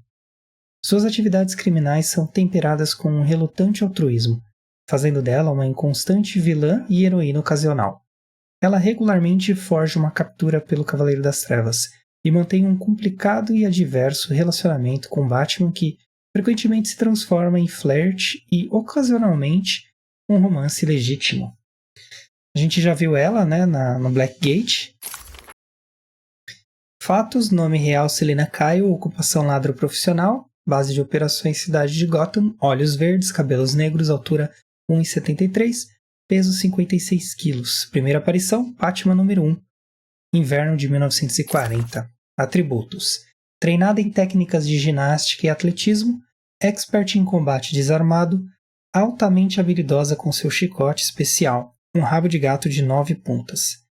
Suas atividades criminais são temperadas com um relutante altruísmo, fazendo dela uma inconstante vilã e heroína ocasional. ela regularmente forja uma captura pelo Cavaleiro das Trevas e mantém um complicado e adverso relacionamento com Batman que frequentemente se transforma em flerte e, ocasionalmente, um romance legítimo. A gente já viu ela, né, no Blackgate. Fatos: nome real Selina Kyle, ocupação ladro profissional, base de operações cidade de Gotham, olhos verdes, cabelos negros, altura 1,73, peso 56 kg. Primeira aparição, Batman número 1, inverno de 1940. Atributos: treinada em técnicas de ginástica e atletismo, expert em combate desarmado, altamente habilidosa com seu chicote especial, um rabo de gato de 9 pontas.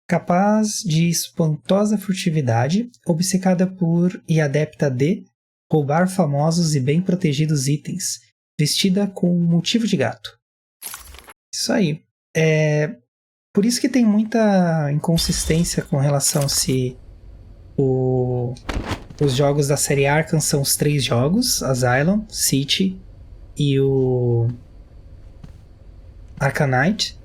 Capaz de espantosa furtividade, obcecada por e adepta de roubar famosos e bem protegidos itens, vestida com motivo de gato. Isso aí. Por isso que tem muita inconsistência com relação se os jogos da série Arkham são os 3 jogos, Asylum, City e o Arkham Knight,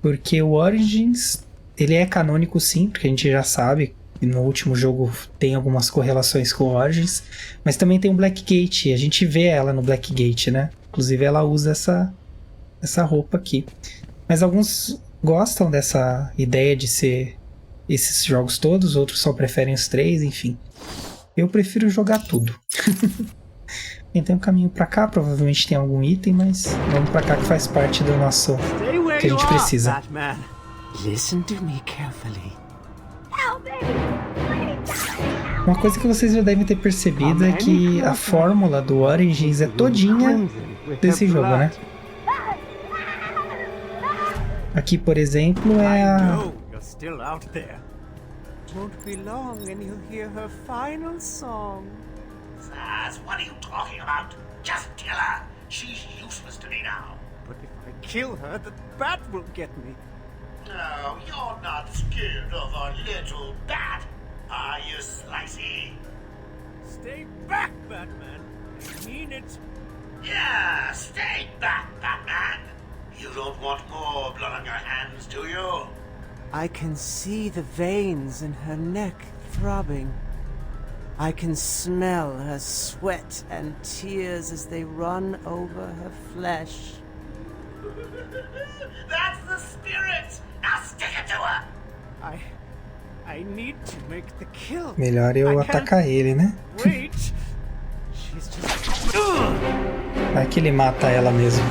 porque o Origins ele é canônico sim, porque a gente já sabe que no último jogo tem algumas correlações com o Origins, mas também tem o Blackgate, a gente vê ela no Blackgate, né? Inclusive ela usa essa roupa aqui. Mas alguns gostam dessa ideia de ser esses jogos todos, outros só preferem os 3, enfim. Eu prefiro jogar tudo. Tem um caminho pra cá, provavelmente tem algum item, mas vamos pra cá que faz parte do nosso que a gente precisa. Listen to me carefully. Uma coisa que vocês já devem ter percebido é que a fórmula do Origins é todinha desse jogo, né? Aqui, por exemplo, é a... Won't be long and you'll hear her final song. Zaz, what are you talking about? Just kill her. She's useless to me now. But if I kill her, the bat will get me. No, you're not scared of a little bat, are you, Slicey? Stay back, Batman. I mean it. Yeah, stay back, Batman. You don't want more blood on your hands, do you? I can see the veins in her neck throbbing. I can smell her sweat and tears as they run over her flesh. That's the spirit! Now stick it to her! I need to make the kill. Melhor eu atacar ele, né? Wait. She's just... Vai que ele mata ela mesmo.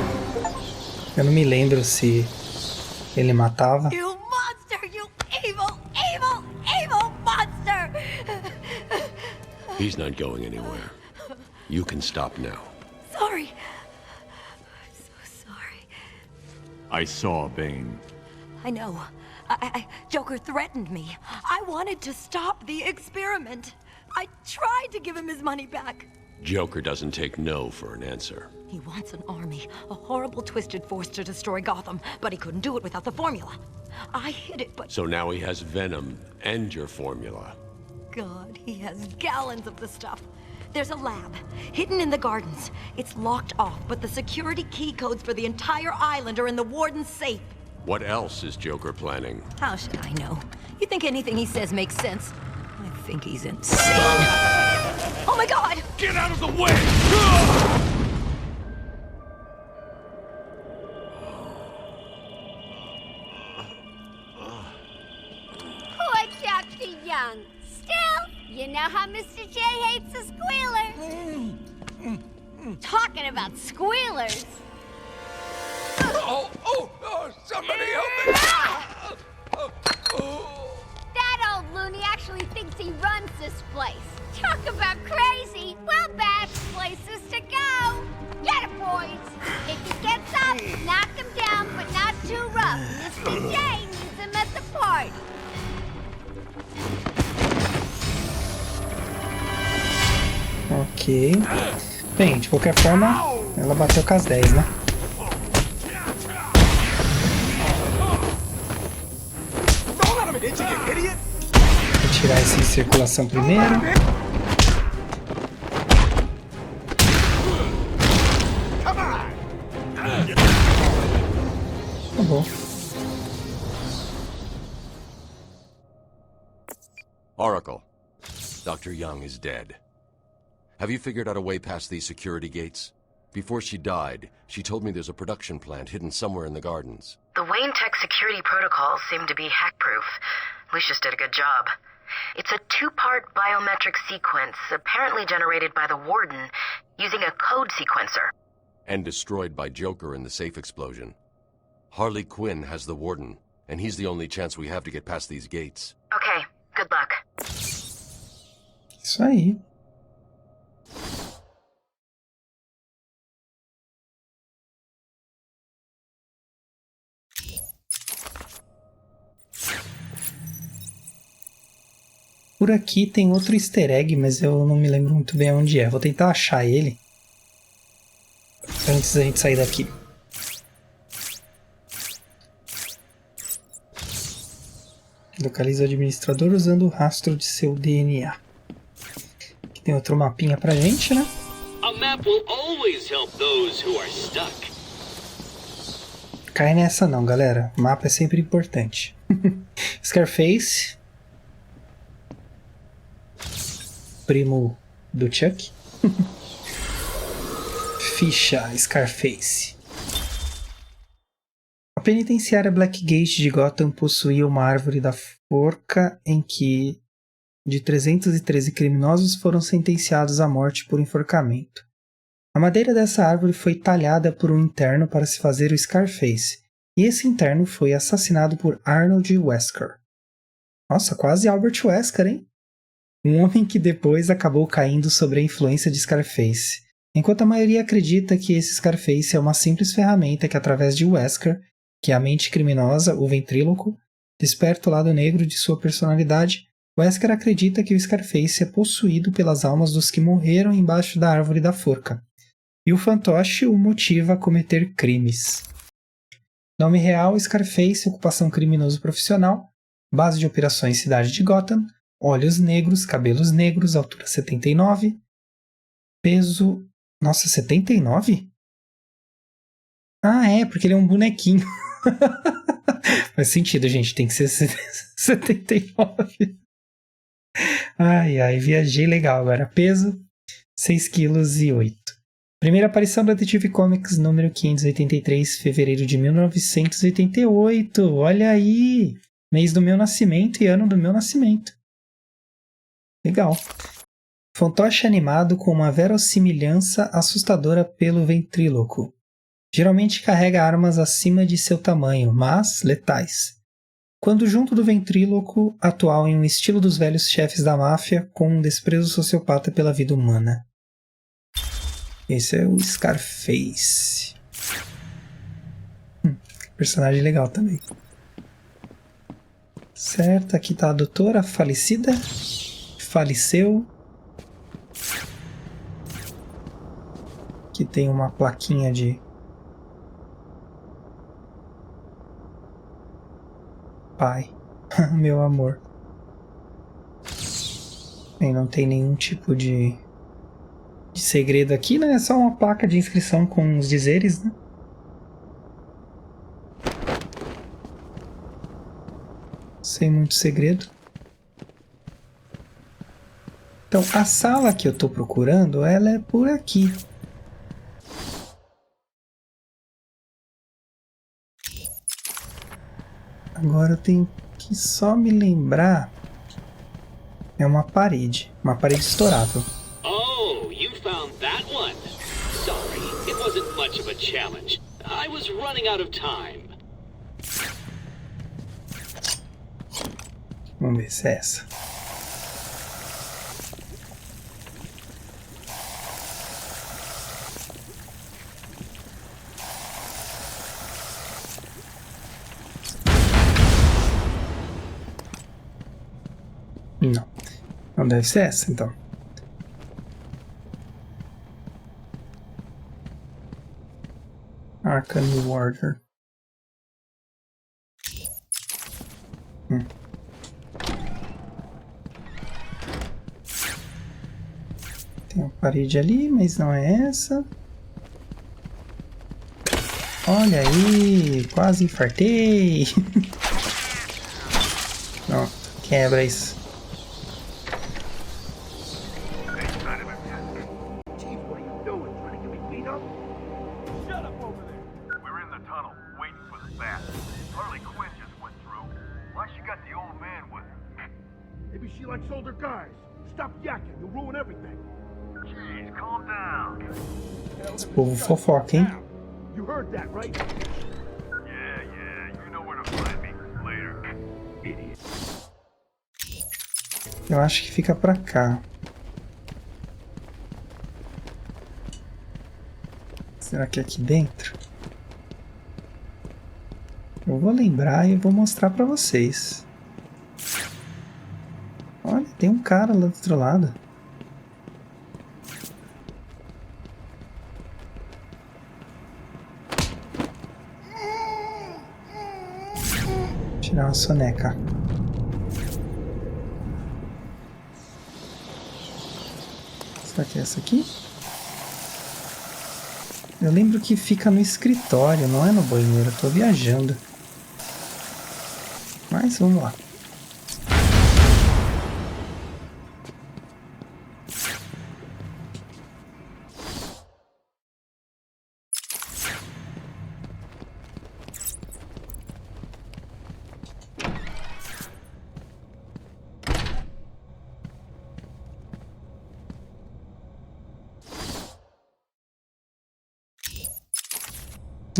Eu não me lembro se ele matava. You monster! You evil, evil, evil monster! He's not going anywhere. You can stop now. Sorry. I'm so sorry. I saw Bane. I know. Joker threatened me. I wanted to stop the experiment. I tried to give him his money back. Joker doesn't take no for an answer. He wants an army, a horrible twisted force to destroy Gotham, but he couldn't do it without the formula. I hid it, but... So now he has Venom and your formula. God, he has gallons of the stuff. There's a lab, hidden in the gardens. It's locked off, but the security key codes for the entire island are in the warden's safe. What else is Joker planning? How should I know? You think anything he says makes sense? I think he's insane. Oh my God! Get out of the way! Poor Dr. Young. Still, you know how Mr. J hates a squealer. Talking about squealers. Oh, somebody help me! That old loony actually thinks he runs this place. Talk about crazy. Well, bad places to go. Get it, boys. If he gets up, knock him down, but not too rough. Mr. J needs him at the party. Ok. Bem, de qualquer forma, ela bateu com as 10, né? Vou tirar esse de circulação primeiro. Tá bom. Oracle, Dr. Young is dead. Have you figured out a way past these security gates? Before she died, she told me there's a production plant hidden somewhere in the gardens. The Wayne Tech security protocols seem to be hack-proof. Lucius did a good job. It's a two-part biometric sequence, apparently generated by the Warden, using a code sequencer. And destroyed by Joker in the safe explosion. Harley Quinn has the Warden, and he's the only chance we have to get past these gates. Okay, good luck. Isso aí. Por aqui tem outro easter egg, mas eu não me lembro muito bem onde é. Vou tentar achar ele antes da gente sair daqui. Localize o administrador usando o rastro de seu DNA. Aqui tem outro mapinha pra gente, né? A map will always help those who are stuck. Cai nessa não, galera. O mapa é sempre importante. Scarface. Primo do Chuck. Ficha Scarface. A penitenciária Blackgate de Gotham possuía uma árvore da forca em que de 313 criminosos foram sentenciados à morte por enforcamento. A madeira dessa árvore foi talhada por um interno para se fazer o Scarface, e esse interno foi assassinado por Arnold Wesker. Nossa, quase Albert Wesker, hein? Um homem que depois acabou caindo sobre a influência de Scarface, enquanto a maioria acredita que esse Scarface é uma simples ferramenta que, através de Wesker, que é a mente criminosa, o ventríloco, desperta o lado negro de sua personalidade, Wesker acredita que o Scarface é possuído pelas almas dos que morreram embaixo da árvore da forca, e o fantoche o motiva a cometer crimes. Nome real: Scarface, ocupação criminoso profissional, base de operações cidade de Gotham, olhos negros, cabelos negros, altura 79, peso... Nossa, 79? Ah, é, porque ele é um bonequinho. Faz sentido, gente, tem que ser 79. Ai, ai, viajei legal agora. Peso, 6,8 kg. Primeira aparição do Detective Comics, número 583, fevereiro de 1988. Olha aí! Mês do meu nascimento e ano do meu nascimento. Legal. Fantoche animado com uma verossimilhança assustadora pelo ventríloco. Geralmente carrega armas acima de seu tamanho, mas letais. Quando junto do ventríloco, atual em um estilo dos velhos chefes da máfia, com um desprezo sociopata pela vida humana. Esse é o Scarface. Personagem legal também. Certo, aqui tá a doutora falecida. Faleceu. Aqui tem uma plaquinha de pai, meu amor. E não tem nenhum tipo de segredo aqui, né? É só uma placa de inscrição com os dizeres, né? Sem muito segredo. Então, a sala que eu tô procurando, ela é por aqui. Agora eu tenho que só me lembrar. É uma parede estourável. Oh, you found that one. Sorry, it wasn't much of a challenge. I was running out of time. Vamos ver se é essa. Não. Não deve ser essa, então. Arkham Warder. Tem uma parede ali, mas não é essa. Olha aí, quase infartei. Pronto, quebra isso. She likes older guys. Stop yakking, you'll ruin everything. Jeez, calm down. Esse povo fofoca, hein? You heard that, right? Yeah, you know where to find me. Later. Idiot. Eu acho que fica pra cá. Será que é aqui dentro? Eu vou lembrar e vou mostrar pra vocês. Olha, tem um cara lá do outro lado. Tirar uma soneca. Será que é essa aqui? Eu lembro que fica no escritório, não é no banheiro. Eu tô viajando. Mas vamos lá.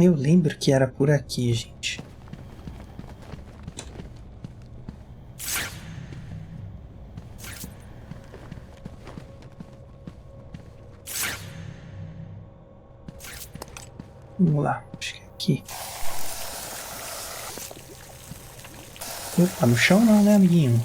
Eu lembro que era por aqui, gente. Vamos lá, acho que é aqui. Opa, no chão não, né, amiguinho?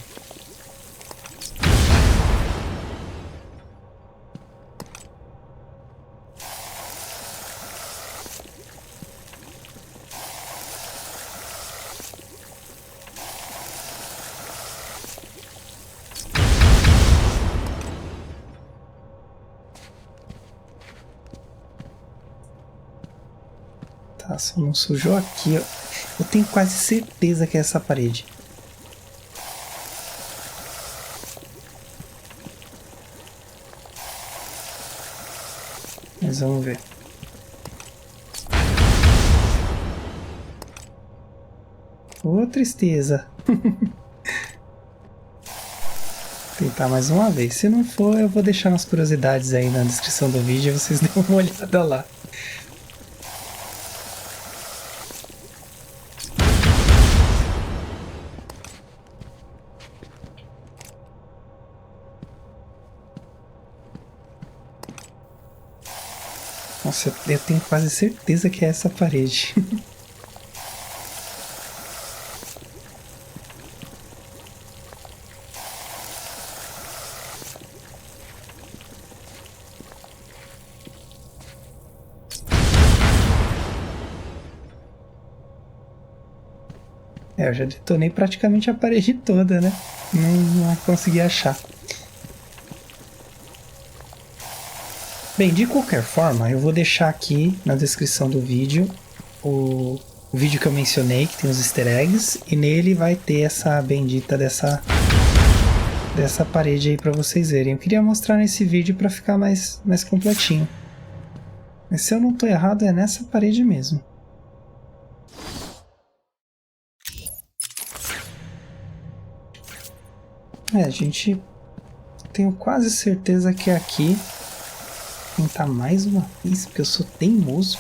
Tá, só não sujou aqui, ó. Eu tenho quase certeza que é essa parede. Mas vamos ver. Ô, tristeza. Tentar mais uma vez. Se não for, eu vou deixar nas curiosidades aí na descrição do vídeo e vocês dêem uma olhada lá. Nossa, eu tenho quase certeza que é essa parede. Eu já detonei praticamente a parede toda, né? Não consegui achar. Bem, de qualquer forma, eu vou deixar aqui na descrição do vídeo o vídeo que eu mencionei, que tem os easter eggs, e nele vai ter essa bendita dessa parede aí pra vocês verem. Eu queria mostrar nesse vídeo pra ficar mais completinho. Mas se eu não tô errado, é nessa parede mesmo. Gente, tenho quase certeza que é aqui. Tentar mais uma vez, porque eu sou teimoso.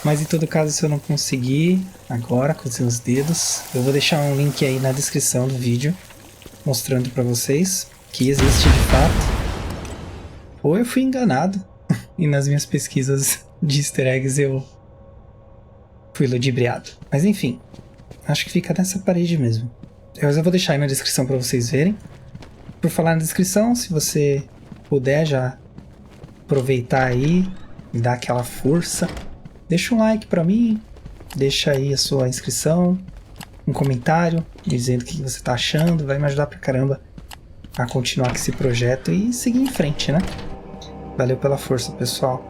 Mas em todo caso, se eu não conseguir agora com os seus dedos, eu vou deixar um link aí na descrição do vídeo mostrando pra vocês que existe de fato. Ou eu fui enganado e nas minhas pesquisas de easter eggs eu fui ludibriado. Mas enfim, acho que fica nessa parede mesmo. Eu vou deixar aí na descrição pra vocês verem. Por falar na descrição, se você puder já aproveitar aí e dar aquela força, deixa um like pra mim, deixa aí a sua inscrição, um comentário dizendo o que você tá achando, vai me ajudar pra caramba a continuar com esse projeto e seguir em frente, né? Valeu pela força, pessoal.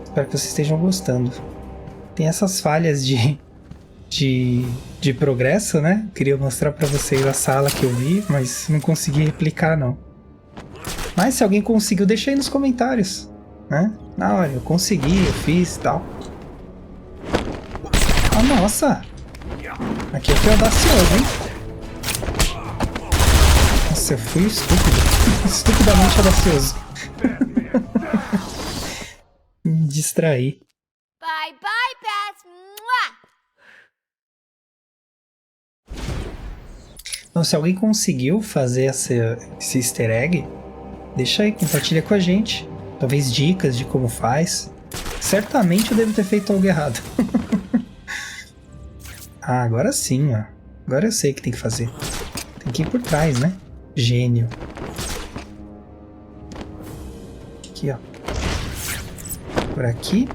Espero que vocês estejam gostando. Tem essas falhas de progresso, né? Queria mostrar pra vocês a sala que eu vi, mas não consegui replicar, não. Mas se alguém conseguiu, deixa aí nos comentários, né? Na hora, eu consegui, eu fiz e tal. Ah, nossa! Aqui eu fui audacioso, hein? Nossa, eu fui estúpido. Estupidamente audacioso. Me distraí. Bye bye, Beth. Mwah! Então, se alguém conseguiu fazer esse easter egg, deixa aí, compartilha com a gente. Talvez dicas de como faz. Certamente eu devo ter feito algo errado. Ah, agora sim, ó. Agora eu sei o que tem que fazer. Tem que ir por trás, né? Gênio. Aqui, ó. Por aqui.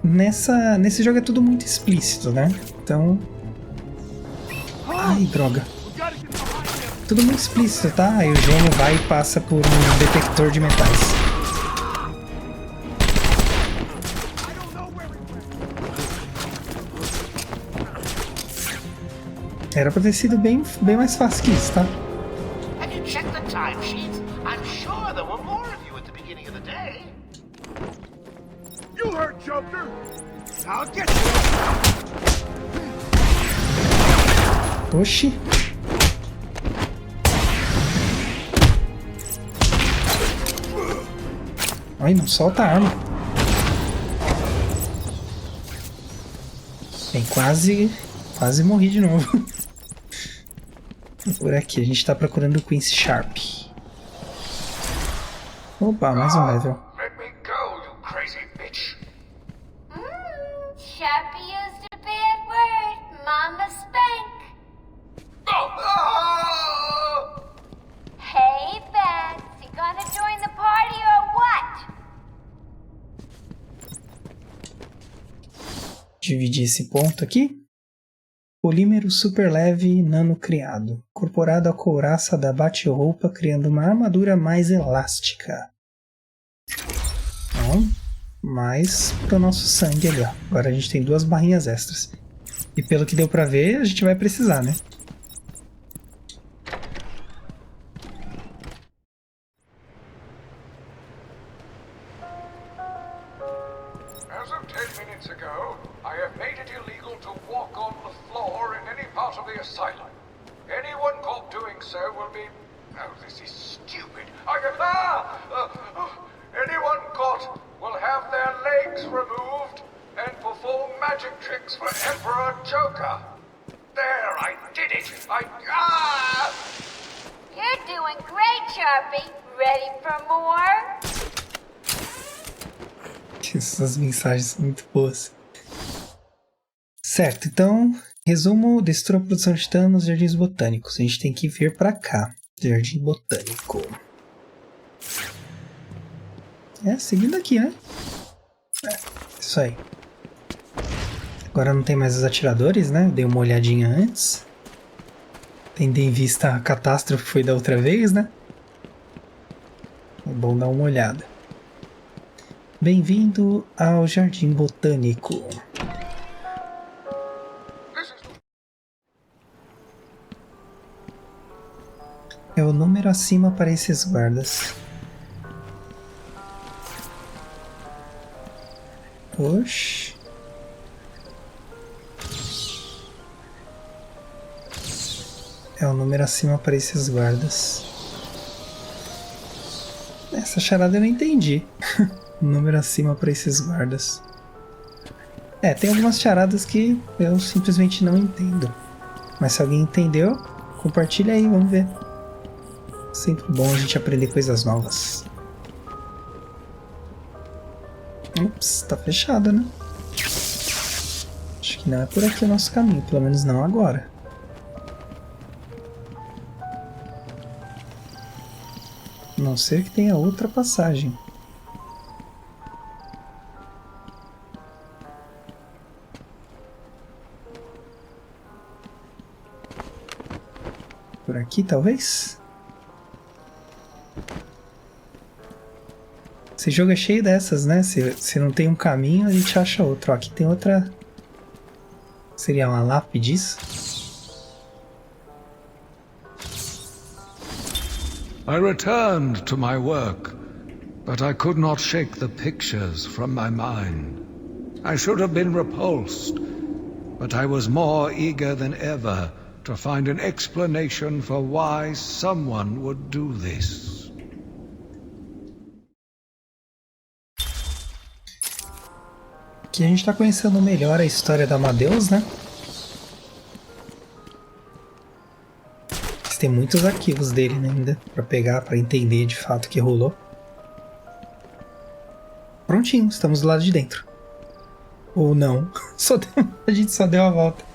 Nesse jogo é tudo muito explícito, né? Então... Ai, droga. Tudo muito explícito, tá? Aí o gênio vai e passa por um detector de metais. Era pra ter sido bem mais fácil que isso, tá? Have you checked the timesheets? I'm sure there were more of you at the beginning of the day. You heard Joker! I'll get you! Oxi. Ai, não solta a arma. Bem, quase morri de novo. Por aqui, a gente tá procurando o Quincy Sharp. Opa, mais um level. Let me go, you crazy bitch. Sharpie used a bad word. Mama spank. Hey, Beth. You gonna join the party or what? Dividir esse ponto aqui. Polímero super leve nano criado, incorporado à couraça da bate-roupa, criando uma armadura mais elástica. Então, mais pro nosso sangue ali, ó. Agora a gente tem 2 barrinhas extras. E pelo que deu pra ver, a gente vai precisar, né? As of 10 minutes ago, I have made it illegal to walk on the floor in any part of the asylum. Anyone caught doing so will be... Oh, this is stupid. Anyone caught will have their legs removed and perform magic tricks for Emperor Joker. There, I did it. You're doing great, Sharpie. Ready for more? Essas mensagens são muito boas. Certo, então, resumo, destrua a produção de titã nos jardins botânicos. A gente tem que vir pra cá, jardim botânico. Seguindo aqui, né? Isso aí. Agora não tem mais os atiradores, né? Dei uma olhadinha antes. Tendo em vista a catástrofe que foi da outra vez, né? É bom dar uma olhada. Bem-vindo ao Jardim Botânico. É o número acima para esses guardas. Oxi. É o número acima para esses guardas. Essa charada eu não entendi. O número acima para esses guardas. Tem algumas charadas que eu simplesmente não entendo. Mas se alguém entendeu, compartilha aí, vamos ver. Sempre bom a gente aprender coisas novas. Ups, tá fechado, né? Acho que não é por aqui o nosso caminho, pelo menos não agora. A não ser que tenha outra passagem. Por aqui, talvez? Esse jogo é cheio dessas, né? Se não tem um caminho, a gente acha outro. Ó, aqui tem outra... Seria uma lápide disso? I returned to my work, but I could not shake the pictures from my mind. I should have been repulsed, but I was more eager than ever to find an explanation for why someone would do this. Aqui a gente tá conhecendo melhor a história da Amadeus, né? Tem muitos arquivos dele ainda pra pegar, pra entender de fato o que rolou. Prontinho, estamos do lado de dentro. Ou não. A gente só deu a volta.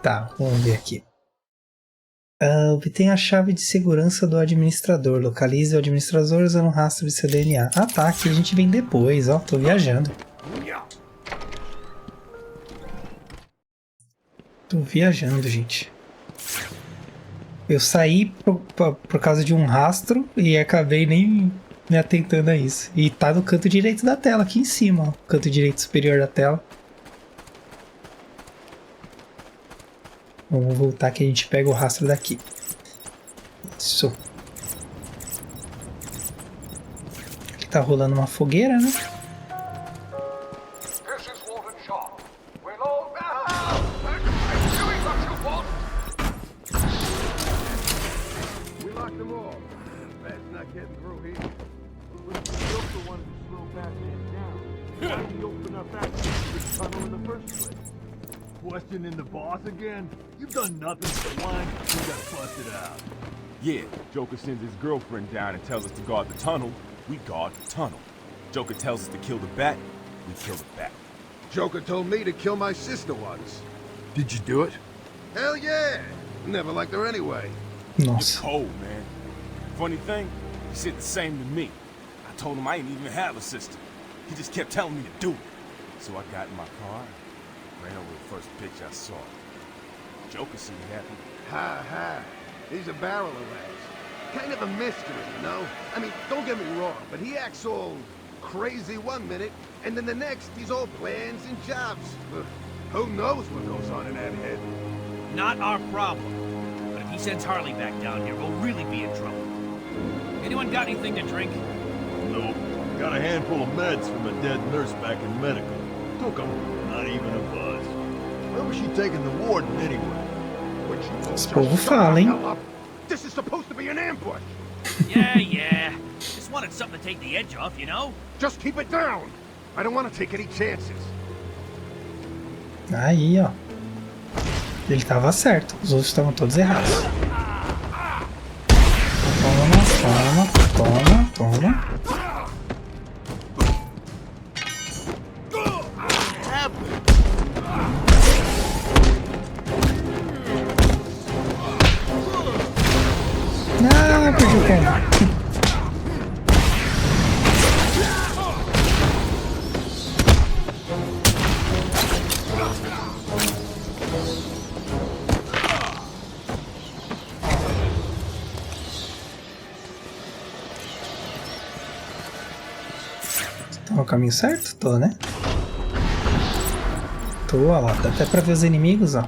Tá, vamos ver aqui. Obtenha a chave de segurança do administrador. Localize o administrador usando um rastro de seu DNA. Ah tá, aqui a gente vem depois, ó. Tô viajando. Tô viajando, gente. Eu saí por causa de um rastro e acabei nem me atentando a isso. E tá no canto direito da tela, aqui em cima, ó. Canto direito superior da tela. Vamos voltar que a gente pega o rastro daqui. Isso. Aqui tá rolando uma fogueira, né? Questioning the boss again? You've done nothing but whine. You got busted out. Yeah, Joker sends his girlfriend down and tells us to guard the tunnel. We guard the tunnel. Joker tells us to kill the bat. We kill the bat. Joker told me to kill my sister once. Did you do it? Hell yeah! Never liked her anyway. Nossa. You're cold, man. Funny thing, he said the same to me. I told him I didn't even have a sister. He just kept telling me to do it. So I got in my car, ran over the first bitch I saw. Joker seemed happy. Ha. He's a barrel of laughs. Kind of a mystery, you know? I mean, don't get me wrong, but he acts all crazy one minute, and then the next he's all plans and jobs. Who knows what goes on in that head? Not our problem. But if he sends Harley back down here, we'll really be in trouble. Anyone got anything to drink? Nope. Got a handful of meds from a dead nurse back in medical. Took them. Not even a buzz. Where was she taking the warden anyway? Esse povo fala, hein? This is supposed to be an ambush. Yeah. Just wanted something to take the edge off, you know? Just keep it down. I don't want to take any chances. Aí, ó. Ele tava certo, os outros estavam todos errados. Toma. Ah, perdi o combo. Tô no caminho certo? Tô, né? Tô, ó lá. Dá até pra ver os inimigos, ó.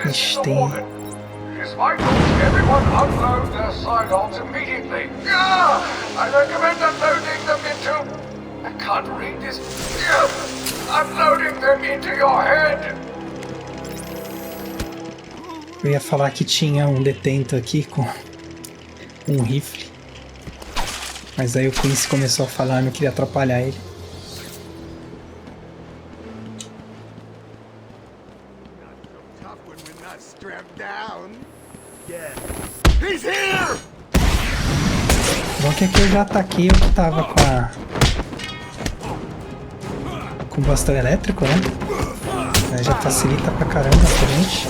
Ixi, tem... It's vital everyone unload their sidearms immediately. I recommend unloading them into... I can't read this. Unloading them into your head. Eu ia falar que tinha um detento aqui com um rifle. Mas aí o Quincy começou a falar e eu queria atrapalhar ele. Bom que aqui eu já ataquei o que tava com bastão elétrico, né? Aí já facilita pra caramba pra gente.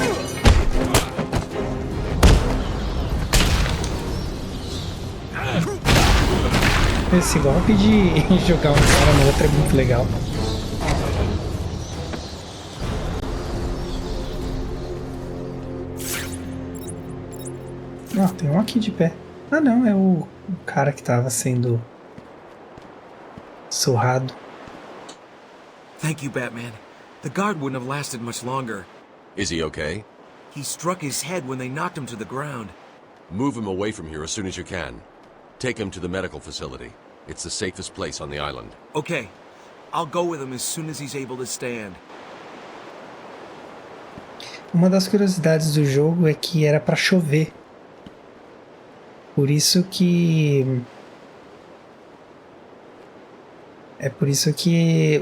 Esse golpe de jogar um cara no outro é muito legal. Ah, tem um aqui de pé. Ah não, é o cara que tava sendo surrado. Thank you, Batman. The guard wouldn't have lasted much longer. Is he okay? He struck his head when they knocked him to the ground. Move him away from here as soon as you can. Take him to the medical facility. It's the safest place on the island. Okay. I'll go with him as soon as he's able to stand. Uma das curiosidades do jogo é que era pra chover. Por isso que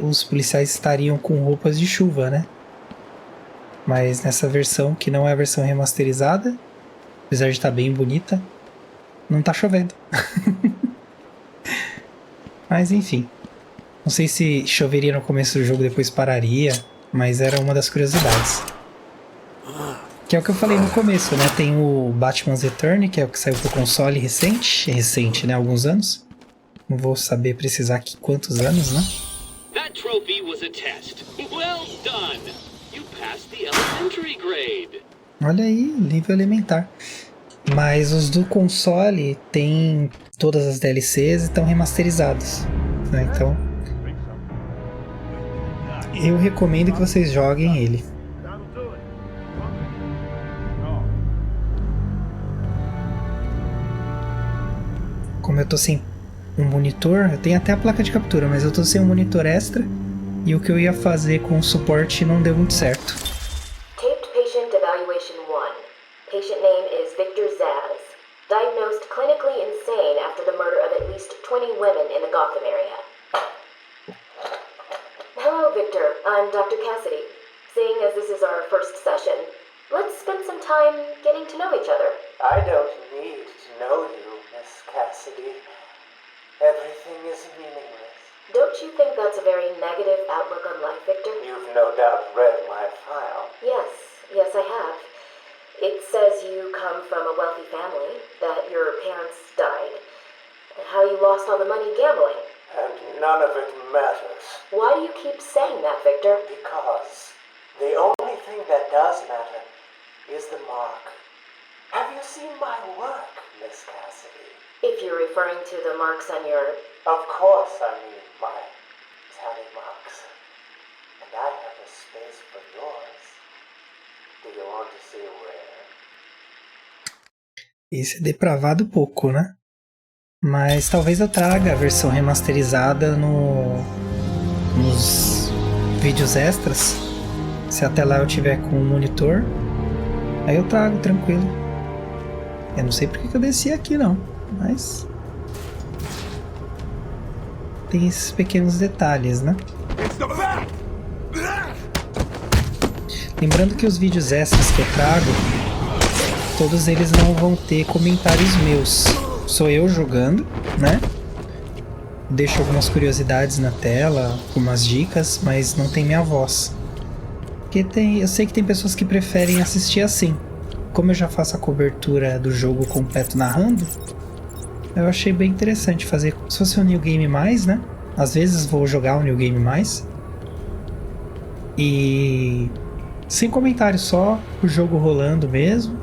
os policiais estariam com roupas de chuva, né? Mas nessa versão, que não é a versão remasterizada, apesar de estar bem bonita, não tá chovendo. Mas enfim. Não sei se choveria no começo do jogo, depois pararia, mas era uma das curiosidades. Que é o que eu falei no começo, né? Tem o Batman's Return, que é o que saiu pro console recente. É recente, né? Alguns anos. Não vou saber precisar aqui quantos anos, né? That trophy was a test. Well done. You passed the elementary grade. Olha aí, nível elementar. Mas os do console tem todas as DLCs e estão remasterizados, né? Então, eu recomendo que vocês joguem ele. Como eu tô sem um monitor, eu tenho até a placa de captura, mas eu tô sem um monitor extra e o que eu ia fazer com o suporte não deu muito certo. Taped Patient Evaluation 1. Patient name is Victor Zaz. Diagnosed clinically insane after the murder of at least 20 women in the Gotham area. Hello, Victor. I'm Dr. Cassidy. Seeing as this is our first session, let's spend some time getting to know each other. I don't need to know you, Miss Cassidy. Everything is meaningless. Don't you think that's a very negative outlook on life, Victor? You've no doubt read my file. Yes, I have. It says you come from a wealthy family, that your parents died, how you lost all the money gambling. And none of it matters. Why do you keep saying that, Victor? Because the only thing that does matter is the mark. Have you seen my work, Miss Cassidy? If you're referring to the marks on your... Of course I mean my tally marks. And I have a space for yours. Do you want to see where? Esse é depravado pouco, né? Mas talvez eu traga a versão remasterizada nos vídeos extras. Se até lá eu tiver com um monitor, aí eu trago tranquilo. Eu não sei porque que eu desci aqui não, mas tem esses pequenos detalhes, né? Lembrando que os vídeos extras que eu trago, todos eles não vão ter comentários meus. Sou eu jogando, né? Deixo algumas curiosidades na tela, algumas dicas, mas não tem minha voz. Porque eu sei que tem pessoas que preferem assistir assim. Como eu já faço a cobertura do jogo completo narrando, eu achei bem interessante fazer como se fosse um New Game Mais, né? Às vezes vou jogar um New Game Mais. E sem comentário, só o jogo rolando mesmo.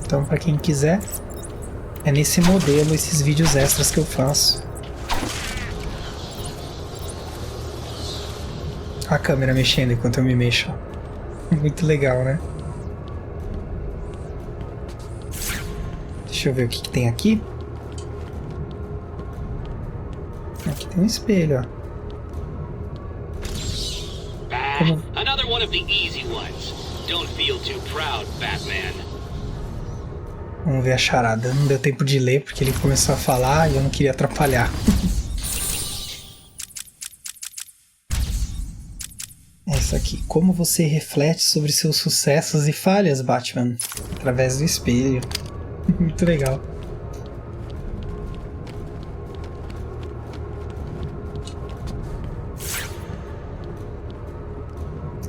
Então, para quem quiser, é nesse modelo esses vídeos extras que eu faço. A câmera mexendo enquanto eu me mexo. Muito legal, né? Deixa eu ver o que tem aqui. Aqui tem um espelho, ó. Another one of the easy ones. Don't feel too proud, Batman. Vamos ver a charada. Não deu tempo de ler porque ele começou a falar e eu não queria atrapalhar. Essa aqui. Como você reflete sobre seus sucessos e falhas, Batman? Através do espelho. Muito legal.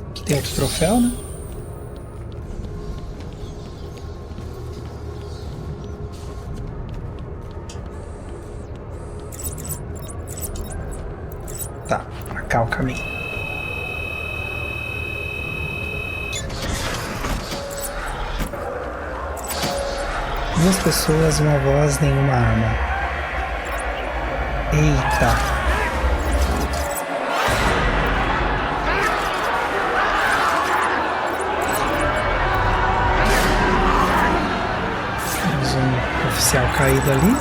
Aqui tem outro troféu, né? Tá, pra cá o caminho. Duas pessoas, uma voz, nenhuma arma. Eita! Temos um oficial caído ali.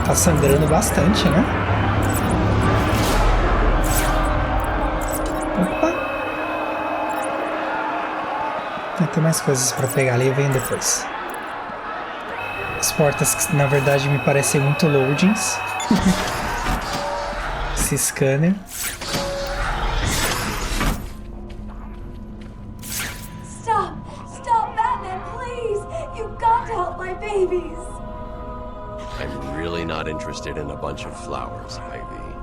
Tá sangrando bastante, né? Opa! Tem mais coisas pra pegar ali, eu venho depois. As portas que na verdade me parecem muito loadings. Esse scanner. Stop! Stop, Batman, please! You've got to help my babies! I'm really not interested in a bunch of flowers, Ivy.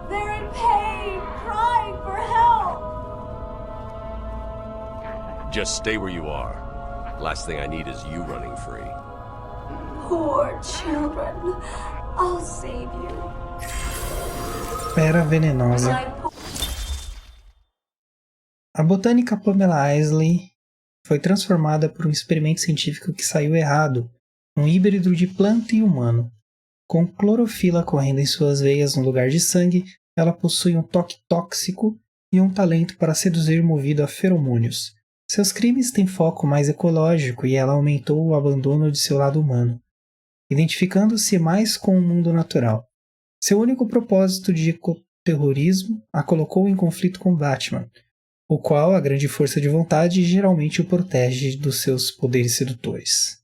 They're in pain, crying for help! Just stay where you are. Last thing I need is you running free. Poor children. I'll save you. Pera venenosa. A botânica Pamela Isley foi transformada por um experimento científico que saiu errado, um híbrido de planta e humano. Com clorofila correndo em suas veias no lugar de sangue, ela possui um toque tóxico e um talento para seduzir movido a feromônios. Seus crimes têm foco mais ecológico e ela aumentou o abandono de seu lado humano, identificando-se mais com o mundo natural. Seu único propósito de ecoterrorismo a colocou em conflito com Batman, o qual a grande força de vontade geralmente o protege dos seus poderes sedutores.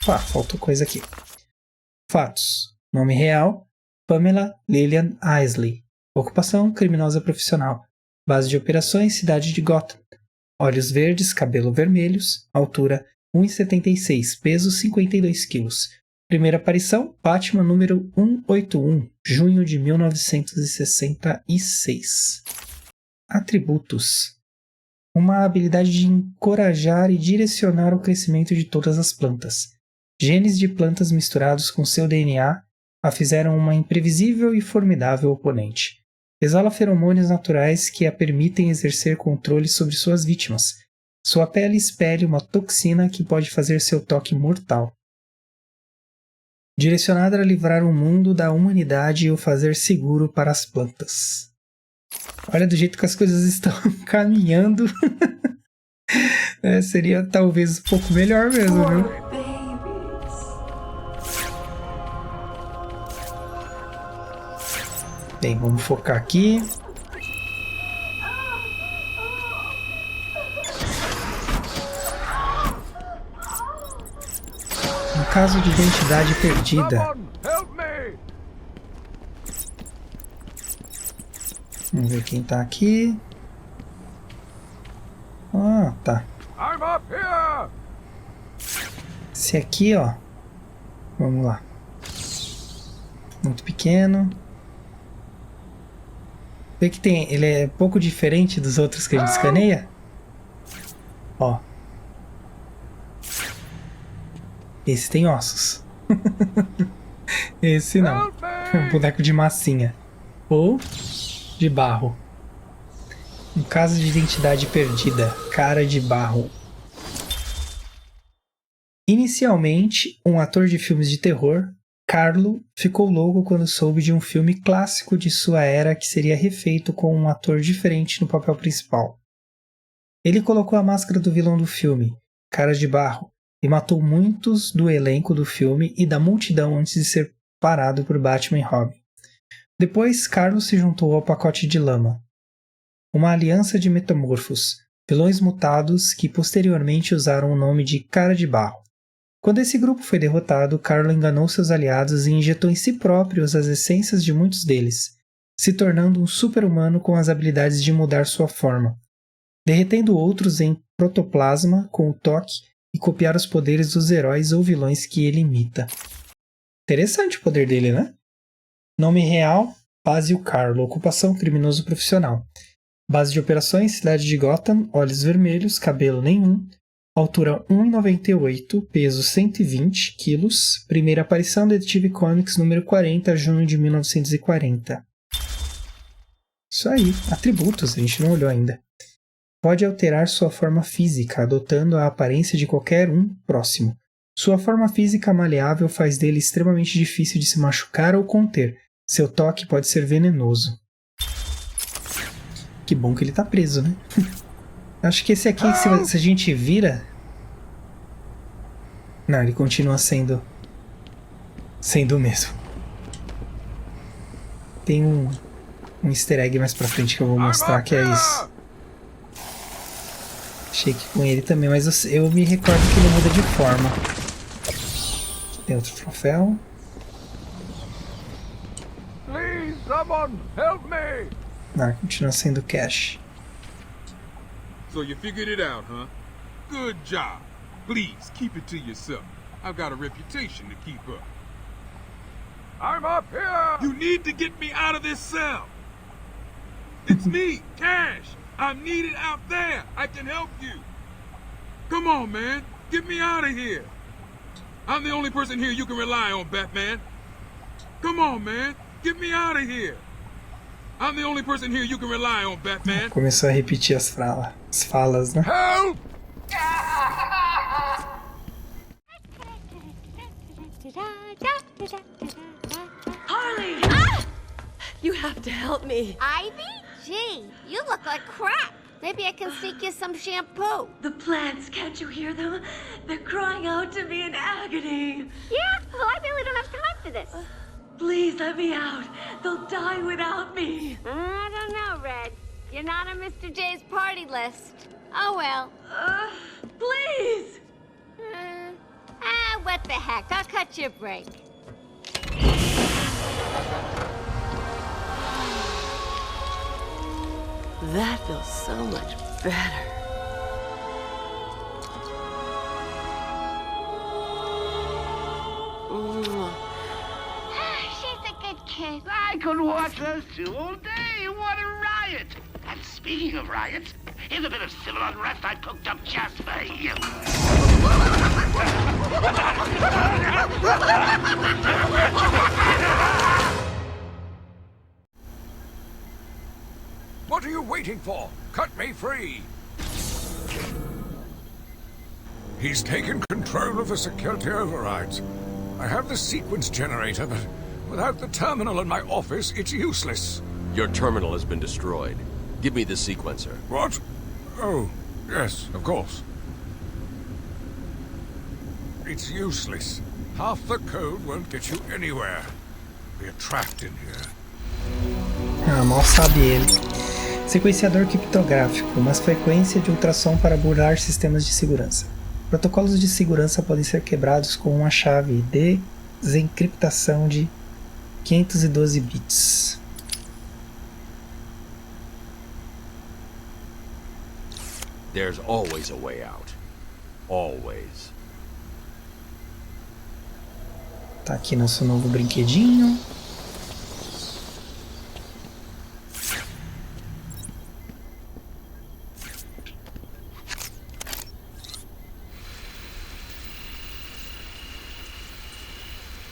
Faltou coisa aqui. Fatos. Nome real: Pamela Lillian Isley. Ocupação: criminosa profissional. Base de operações: cidade de Gotham. Olhos verdes, cabelo vermelhos. Altura: 1,76, peso 52 kg. Primeira aparição: Batman número 181, junho de 1966. Atributos: uma habilidade de encorajar e direcionar o crescimento de todas as plantas. Genes de plantas misturados com seu DNA a fizeram uma imprevisível e formidável oponente. Exala feromônios naturais que a permitem exercer controle sobre suas vítimas. Sua pele expele uma toxina que pode fazer seu toque mortal. Direcionada a livrar o mundo da humanidade e o fazer seguro para as plantas. Olha, do jeito que as coisas estão caminhando, seria talvez um pouco melhor mesmo, viu? Bem, vamos focar aqui. Um caso de identidade perdida. Vamos ver quem tá aqui. Ah, tá. Esse aqui, ó. Vamos lá. Muito pequeno. Vê que tem, ele é pouco diferente dos outros que a gente escaneia. Ó. Esse tem ossos. Esse não. É um boneco de massinha. Ou de barro. Um caso de identidade perdida. Cara de barro. Inicialmente, um ator de filmes de terror, Carlo ficou louco quando soube de um filme clássico de sua era que seria refeito com um ator diferente no papel principal. Ele colocou a máscara do vilão do filme, Cara de Barro, e matou muitos do elenco do filme e da multidão antes de ser parado por Batman e Robin. Depois, Carlo se juntou ao pacote de lama, uma aliança de metamorfos, vilões mutados que posteriormente usaram o nome de Cara de Barro. Quando esse grupo foi derrotado, Carlo enganou seus aliados e injetou em si próprio as essências de muitos deles, se tornando um super-humano com as habilidades de mudar sua forma, derretendo outros em protoplasma com o toque e copiar os poderes dos heróis ou vilões que ele imita. Interessante o poder dele, né? Nome real: Basil Carlo. Ocupação: criminoso profissional. Base de operações: cidade de Gotham. Olhos vermelhos, cabelo nenhum. Altura 1,98, peso 120 kg. Primeira aparição: Detective Comics número 40, junho de 1940. Isso aí, atributos, a gente não olhou ainda. Pode alterar sua forma física, adotando a aparência de qualquer um próximo. Sua forma física maleável faz dele extremamente difícil de se machucar ou conter. Seu toque pode ser venenoso. Que bom que ele tá preso, né? Acho que esse aqui, se a gente vira... Não, ele continua sendo Sendo mesmo. Tem um easter egg mais pra frente que eu vou mostrar que é isso. Achei que com ele também, mas eu me recordo que ele muda de forma. Tem outro troféu. Please, someone, help me! Ah, continua sendo cash. So you figured it out, huh? Good job. Please, keep it to yourself. I've got a reputation to keep up. I'm up here! You need to get me out of this cell! It's me, Cash! I'm needed out there! I can help you! Come on, man! Get me out of here! I'm the only person here you can rely on, Batman! Come on, man! Get me out of here! I'm the only person here you can rely on, Batman! Começou a repetir as falas, né? Help! Harley! Ah! You have to help me. Ivy? Gee, you look like crap. Maybe I can sneak you some shampoo. The plants, can't you hear them? They're crying out to me in agony. Yeah? Well, I really don't have time for this. Please let me out. They'll die without me. I don't know, Red. You're not on Mr. J's party list. Oh, well. Please! What the heck? I'll cut you a break. That feels so much better. She's a good kid. I could watch those two all day. What a riot! And speaking of riots, here's a bit of civil unrest I cooked up just for you. What are you waiting for? Cut me free! He's taken control of the security overrides. I have the sequence generator, but without the terminal in my office, it's useless. Your terminal has been destroyed. Give me the sequencer. What? Oh, yes, of course. It's useless. Half the code won't get you anywhere. We're trapped in here. Ah, mal sabe ele. Sequenciador criptográfico, uma frequência de ultrassom para burlar sistemas de segurança. Protocolos de segurança podem ser quebrados com uma chave de desencriptação de 512 bits. There's always a way out. Always. Tá aqui nosso novo brinquedinho.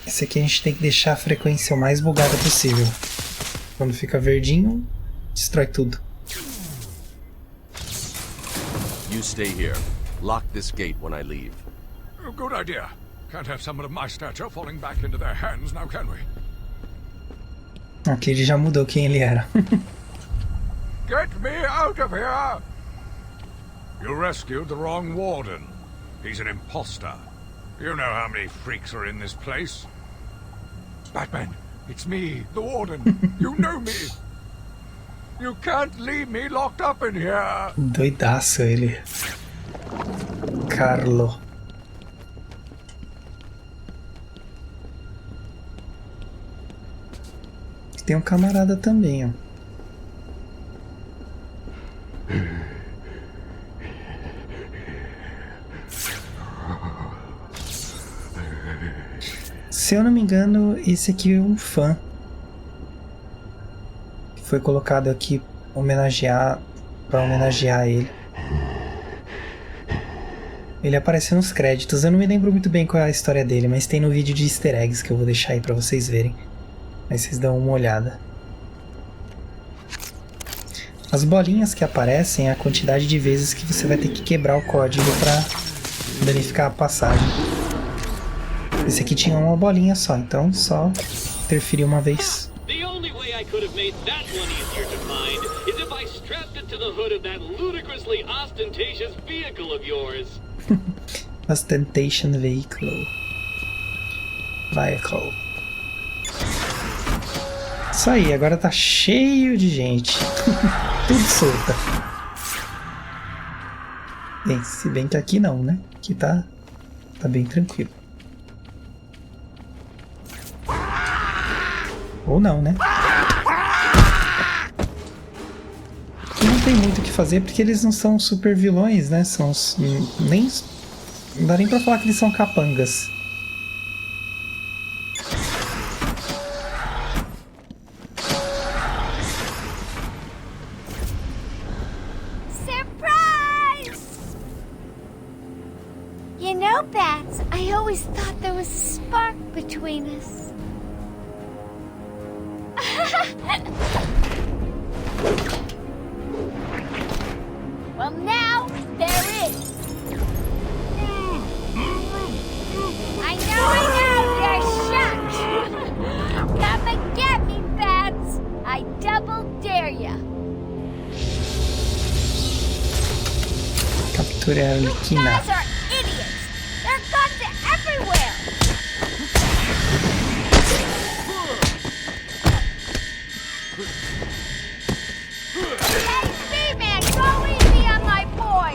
Esse aqui a gente tem que deixar a frequência o mais bugada possível. Quando fica verdinho, destrói tudo. You stay here. Lock this gate when I leave. Oh, good idea. Can't have someone of my stature falling back into their hands now, can we? Aqui ele já mudou quem ele era. Get me out of here! You rescued the wrong warden. He's an imposter. You know how many freaks are in this place. Batman, it's me, the warden. You know me. You can't leave me locked up in here. Doidaço ele. Carlo. Tem um camarada também, ó. Se eu não me engano, esse aqui é um fã que foi colocado aqui para homenagear ele. Ele apareceu nos créditos. Eu não me lembro muito bem qual é a história dele, mas tem no vídeo de easter eggs que eu vou deixar aí para vocês verem. Aí vocês dão uma olhada. As bolinhas que aparecem é a quantidade de vezes que você vai ter que quebrar o código para verificar a passagem. Esse aqui tinha uma bolinha só, então só interferir uma vez. The only way I could have made that one easier to find is if I strapped it to the hood of that ludicrously ostentatious vehicle of yours. Ostentation Vehicle. Vehicle. Isso aí, agora tá cheio de gente. Tudo solta. Bem, se bem que aqui não, né? Aqui tá bem tranquilo. Ou não, né? Aqui não tem muito o que fazer porque eles não são super vilões, né? São nem... Não dá nem pra falar que eles são capangas. You know, Bats, I always thought there was a spark between us. Well, now there is. I know, you're shocked. Come and get me, Bats. I double dare ya. Capture a Arlequina. Guys are idiots. There are guns everywhere. Hey, B-Man, go easy on my boy.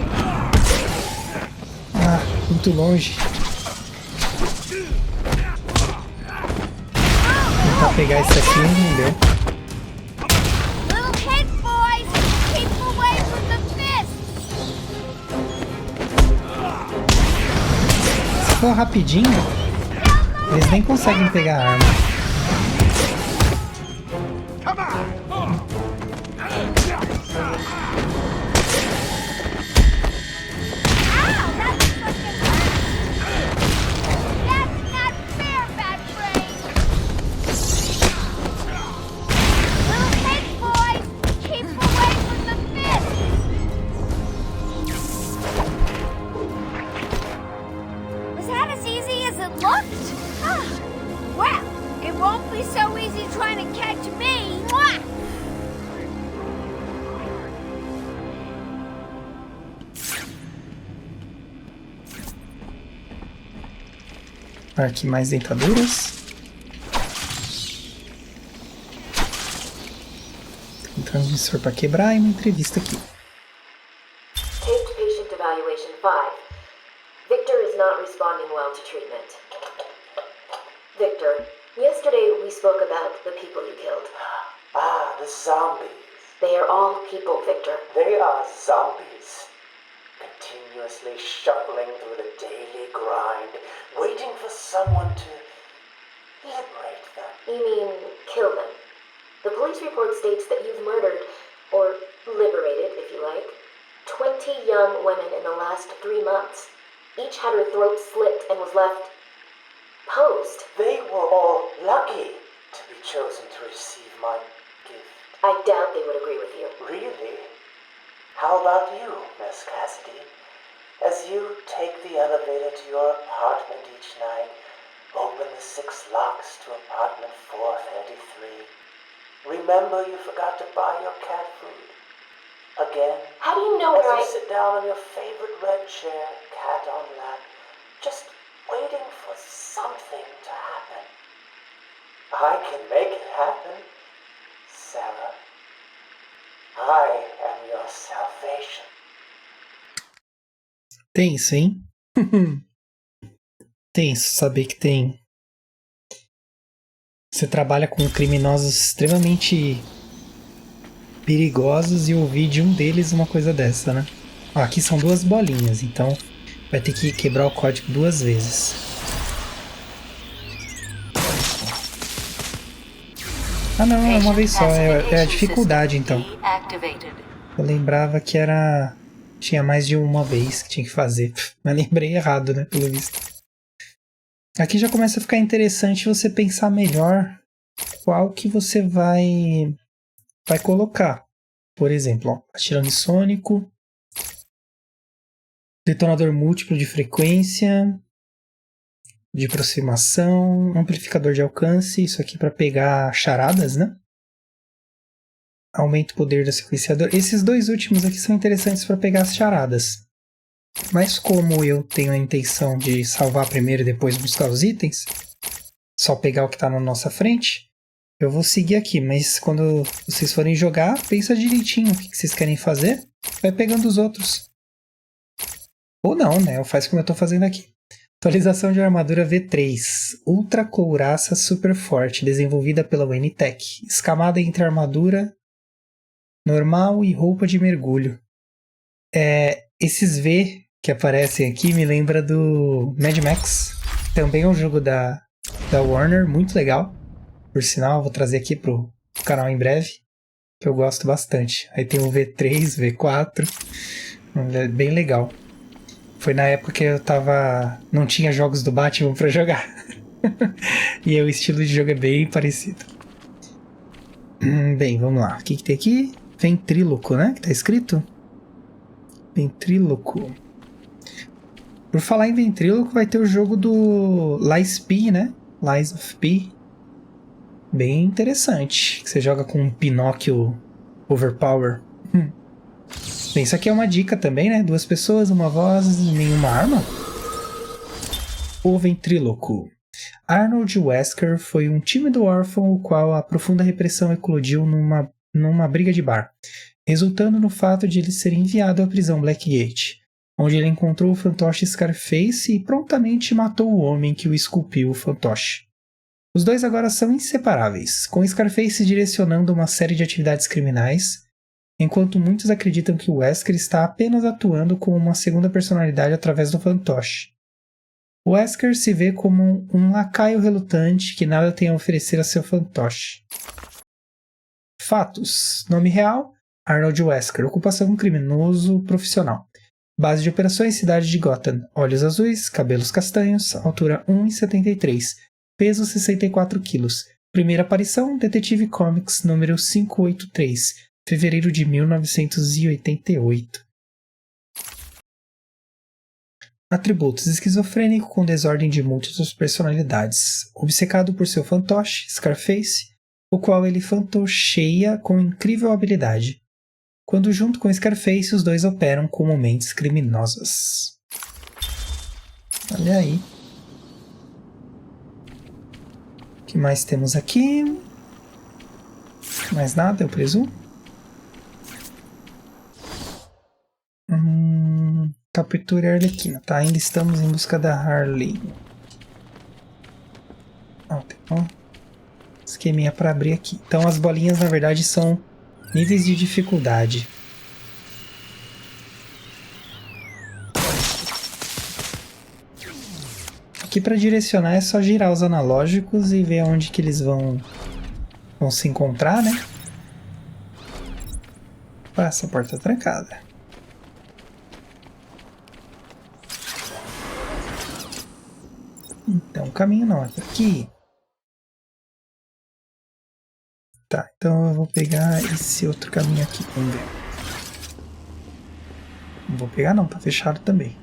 Ah, muito longe. Tentar pegar isso aqui não deu. Little hit, boys. Keep away from the fists. Se for rapidinho, eles nem conseguem pegar a arma. Was that as easy as it looked? Well, it won't be so easy trying to catch me. Mwah! Aqui mais dentaduras. Tem um transmissor para quebrar e uma entrevista aqui. Taped patient evaluation 5. Victor is not responding well to treatment. Victor, yesterday we spoke about the people you killed. Ah, the zombies. They are all people, Victor. They are zombies. Continuously shuffling through the daily grind, waiting for someone to liberate them. You mean kill them? The police report states that you've murdered, or liberated if you like, 20 young women in the last 3 months. Each had her throat slit and was left posed. They were all lucky to be chosen to receive my gift. I doubt they would agree with you. Really? How about you, Miss Cassidy? As you take the elevator to your apartment each night, open the 6 locks to apartment 433. Remember you forgot to buy your cat food. Again. How do you know where As you sit down on your favorite red chair, cat on lap, just waiting for something to happen. I can make it happen, Sarah. I am your salvation. Tenso, hein? Tenso saber que tem... Você trabalha com criminosos extremamente perigosos e ouvir de um deles uma coisa dessa, né? Ó, aqui são 2 bolinhas, então vai ter que quebrar o código 2 vezes. Ah não, é uma vez só, é a dificuldade então. Eu lembrava que era... Tinha mais de uma vez que tinha que fazer, mas lembrei errado, né, pelo visto. Aqui já começa a ficar interessante você pensar melhor qual que você vai colocar. Por exemplo, ó, atirando sônico, detonador múltiplo de frequência, de aproximação, amplificador de alcance, isso aqui para pegar charadas, né? Aumenta o poder da sequenciadora. Esses 2 últimos aqui são interessantes para pegar as charadas. Mas como eu tenho a intenção de salvar primeiro e depois buscar os itens, só pegar o que tá na nossa frente, eu vou seguir aqui, mas quando vocês forem jogar, pensa direitinho o que vocês querem fazer, vai pegando os outros. Ou não, né? Ou faz como eu tô fazendo aqui. Atualização de armadura V3. Ultra couraça super forte, desenvolvida pela UNTech. Escamada entre armadura normal e roupa de mergulho. Esses V que aparecem aqui me lembra do Mad Max. Também é um jogo da Warner, muito legal. Por sinal, vou trazer aqui pro canal em breve, que eu gosto bastante. Aí tem o V3, V4, é bem legal. Foi na época que eu não tinha jogos do Batman pra jogar. E o estilo de jogo é bem parecido. Bem, vamos lá. O que tem aqui? Ventríloco, né? Que tá escrito? Ventríloco. Por falar em ventríloco, vai ter o jogo do Lies P, né? Lies of P. Bem interessante. Você joga com um Pinóquio Overpower. Bem, isso aqui é uma dica também, né? 2 pessoas, uma voz e nenhuma arma. O Ventríloco. Arnold Wesker foi um tímido órfão o qual a profunda repressão eclodiu numa briga de bar, resultando no fato de ele ser enviado à prisão Blackgate, onde ele encontrou o fantoche Scarface e prontamente matou o homem que o esculpiu o fantoche. Os dois agora são inseparáveis, com Scarface direcionando uma série de atividades criminais, enquanto muitos acreditam que o Wesker está apenas atuando como uma segunda personalidade através do fantoche. Wesker se vê como um lacaio relutante que nada tem a oferecer a seu fantoche. Fatos. Nome real: Arnold Wesker. Ocupação: criminoso profissional. Base de operações: cidade de Gotham. Olhos azuis, cabelos castanhos, altura 1,73. Peso 64 kg. Primeira aparição: Detetive Comics número 583, fevereiro de 1988. Atributos: esquizofrênico com desordem de múltiplas personalidades, obcecado por seu fantoche, Scarface, o qual ele fantocheia com incrível habilidade. Quando junto com Scarface, os dois operam como mentes criminosas. Olha aí. O que mais temos aqui? Mais nada, eu presumo? Capture a Arlequina. Tá, ainda estamos em busca da Harley. Tem um esqueminha para abrir aqui. Então as bolinhas na verdade são níveis de dificuldade. Aqui para direcionar é só girar os analógicos e ver onde que eles vão se encontrar, né? Essa porta trancada. Então, o caminho não é por aqui. Tá, então eu vou pegar esse outro caminho aqui. Vamos ver. Não vou pegar não, tá fechado também.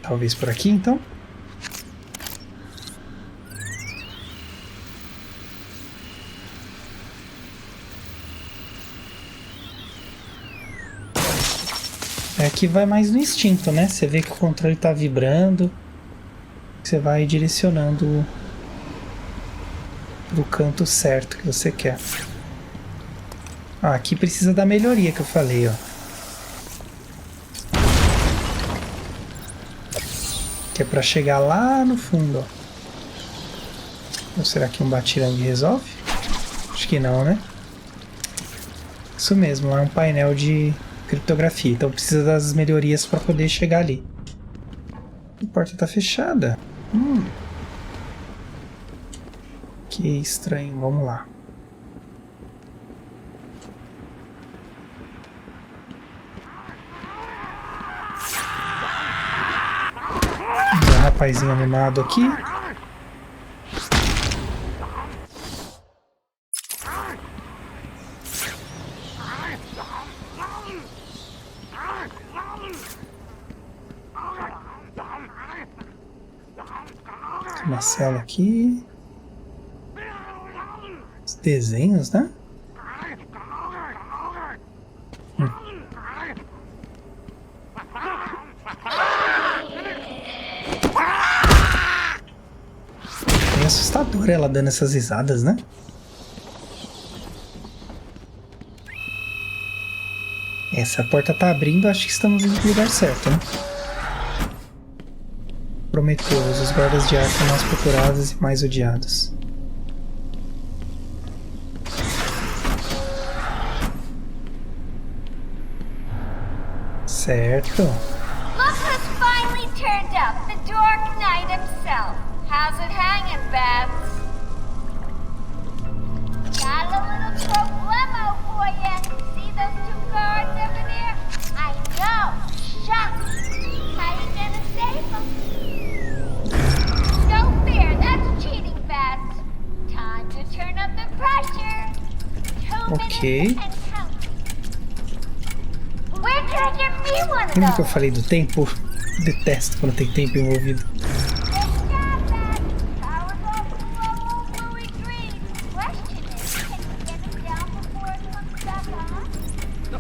Talvez por aqui, então. Aqui vai mais no instinto, né? Você vê que o controle tá vibrando. Você vai direcionando pro canto certo que você quer. Aqui precisa da melhoria que eu falei, ó. Que é pra chegar lá no fundo, ó. Ou será que um batirangue resolve? Acho que não, né? Isso mesmo, lá é um painel de criptografia, então precisa das melhorias para poder chegar ali. A porta tá fechada. Que estranho, vamos lá. Um rapazinho animado aqui. Uma cela aqui. Os desenhos, né? assustador ela dando essas risadas, né? Essa porta tá abrindo, acho que estamos indo pro lugar certo, né? Prometeus, os guardas de Arkham mais procurados e mais odiados. Certo. Look who's finally turned up, the Dark Knight himself. How's it hanging, Babs? Got a little problemo for you. See those two guards over there? I know. Shucks. How you gonna save them? No fear, that's cheating, Babs. Time to turn up the pressure. 2 Ok. minutes and counting. Where can I get me one of Lembra que eu those? falei do tempo? Detesto quando tem tempo envolvido.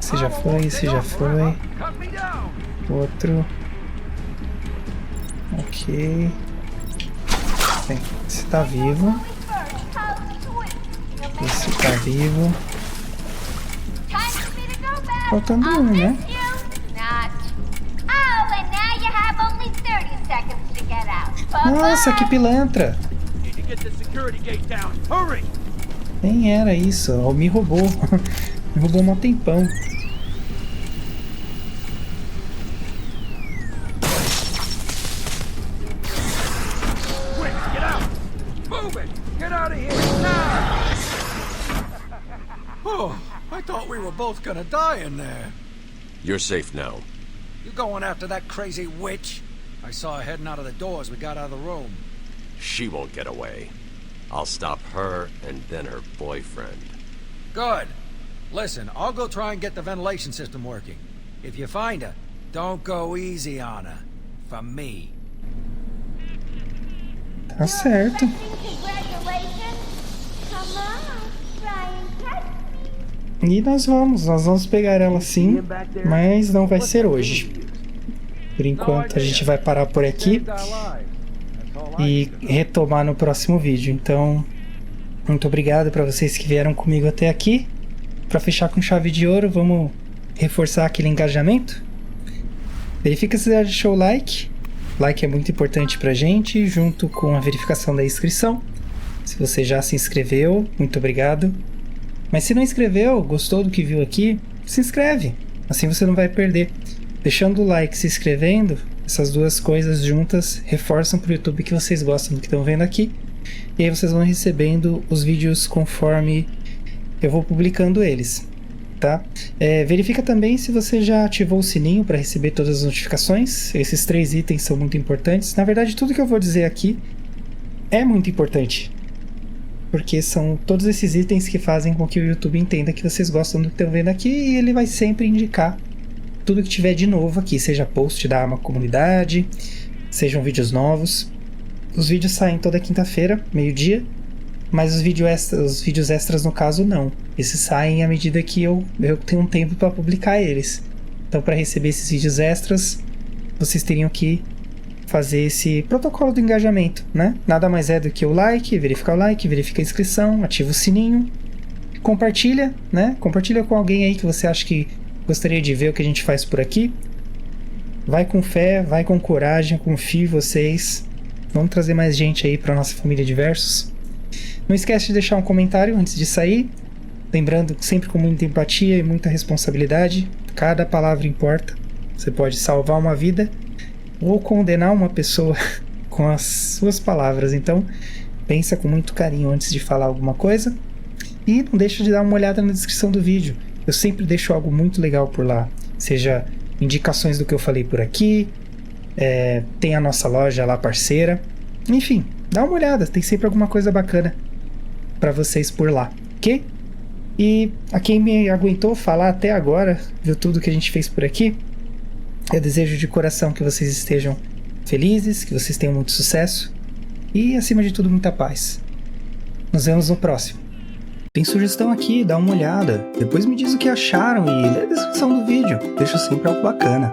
Esse já foi, esse já foi. Outro. Ok. Bem, esse tá vivo. Esse tá vivo. Faltando um, né? Nossa, que pilantra! Nem era isso, me roubou. Me roubou um tempão. Oh, I thought we were both gonna die in there. You're safe now. You going after that crazy witch? I saw her heading out of the door as we got out of the room. She won't get away. I'll stop her and then her boyfriend. Good. Listen, I'll go try and get the ventilation system working. If you find her, don't go easy on her. For me. Tá certo. E nós vamos pegar ela sim, mas não vai ser hoje. Por enquanto a gente vai parar por aqui e retomar no próximo vídeo. Então, muito obrigado para vocês que vieram comigo até aqui. Para fechar com chave de ouro, vamos reforçar aquele engajamento. Verifica se já deixou o like. Like é muito importante pra gente, junto com a verificação da inscrição. Se você já se inscreveu, muito obrigado. Mas se não inscreveu, gostou do que viu aqui, se inscreve. Assim você não vai perder. Deixando o like e se inscrevendo, essas duas coisas juntas reforçam pro YouTube que vocês gostam do que estão vendo aqui. E aí vocês vão recebendo os vídeos conforme eu vou publicando eles. Tá? Verifica também se você já ativou o sininho para receber todas as notificações. Esses 3 itens são muito importantes. Na verdade, tudo que eu vou dizer aqui é muito importante, porque são todos esses itens que fazem com que o YouTube entenda que vocês gostam do que estão vendo aqui, e ele vai sempre indicar tudo que tiver de novo aqui, seja post da Arma Comunidade, sejam vídeos novos. Os vídeos saem toda quinta-feira, meio-dia, mas os vídeos extras no caso não. Esses saem à medida que eu tenho um tempo para publicar eles. Então, para receber esses vídeos extras, vocês teriam que fazer esse protocolo do engajamento, né? Nada mais é do que o like, verificar o like, verifica a inscrição, ativa o sininho, compartilha, né? Compartilha com alguém aí que você acha que gostaria de ver o que a gente faz por aqui. Vai com fé, vai com coragem, confio em vocês. Vamos trazer mais gente aí para nossa família de Versus. Não esquece de deixar um comentário antes de sair. Lembrando, sempre com muita empatia e muita responsabilidade. Cada palavra importa. Você pode salvar uma vida ou condenar uma pessoa com as suas palavras. Então, pensa com muito carinho antes de falar alguma coisa. E não deixa de dar uma olhada na descrição do vídeo. Eu sempre deixo algo muito legal por lá. Seja indicações do que eu falei por aqui. Tem a nossa loja lá, parceira. Enfim, dá uma olhada. Tem sempre alguma coisa bacana para vocês por lá, ok? E a quem me aguentou falar até agora, viu tudo que a gente fez por aqui, eu desejo de coração que vocês estejam felizes, que vocês tenham muito sucesso e, acima de tudo, muita paz. Nos vemos no próximo. Tem sugestão aqui, dá uma olhada. Depois me diz o que acharam e lê a descrição do vídeo. Deixo sempre algo bacana.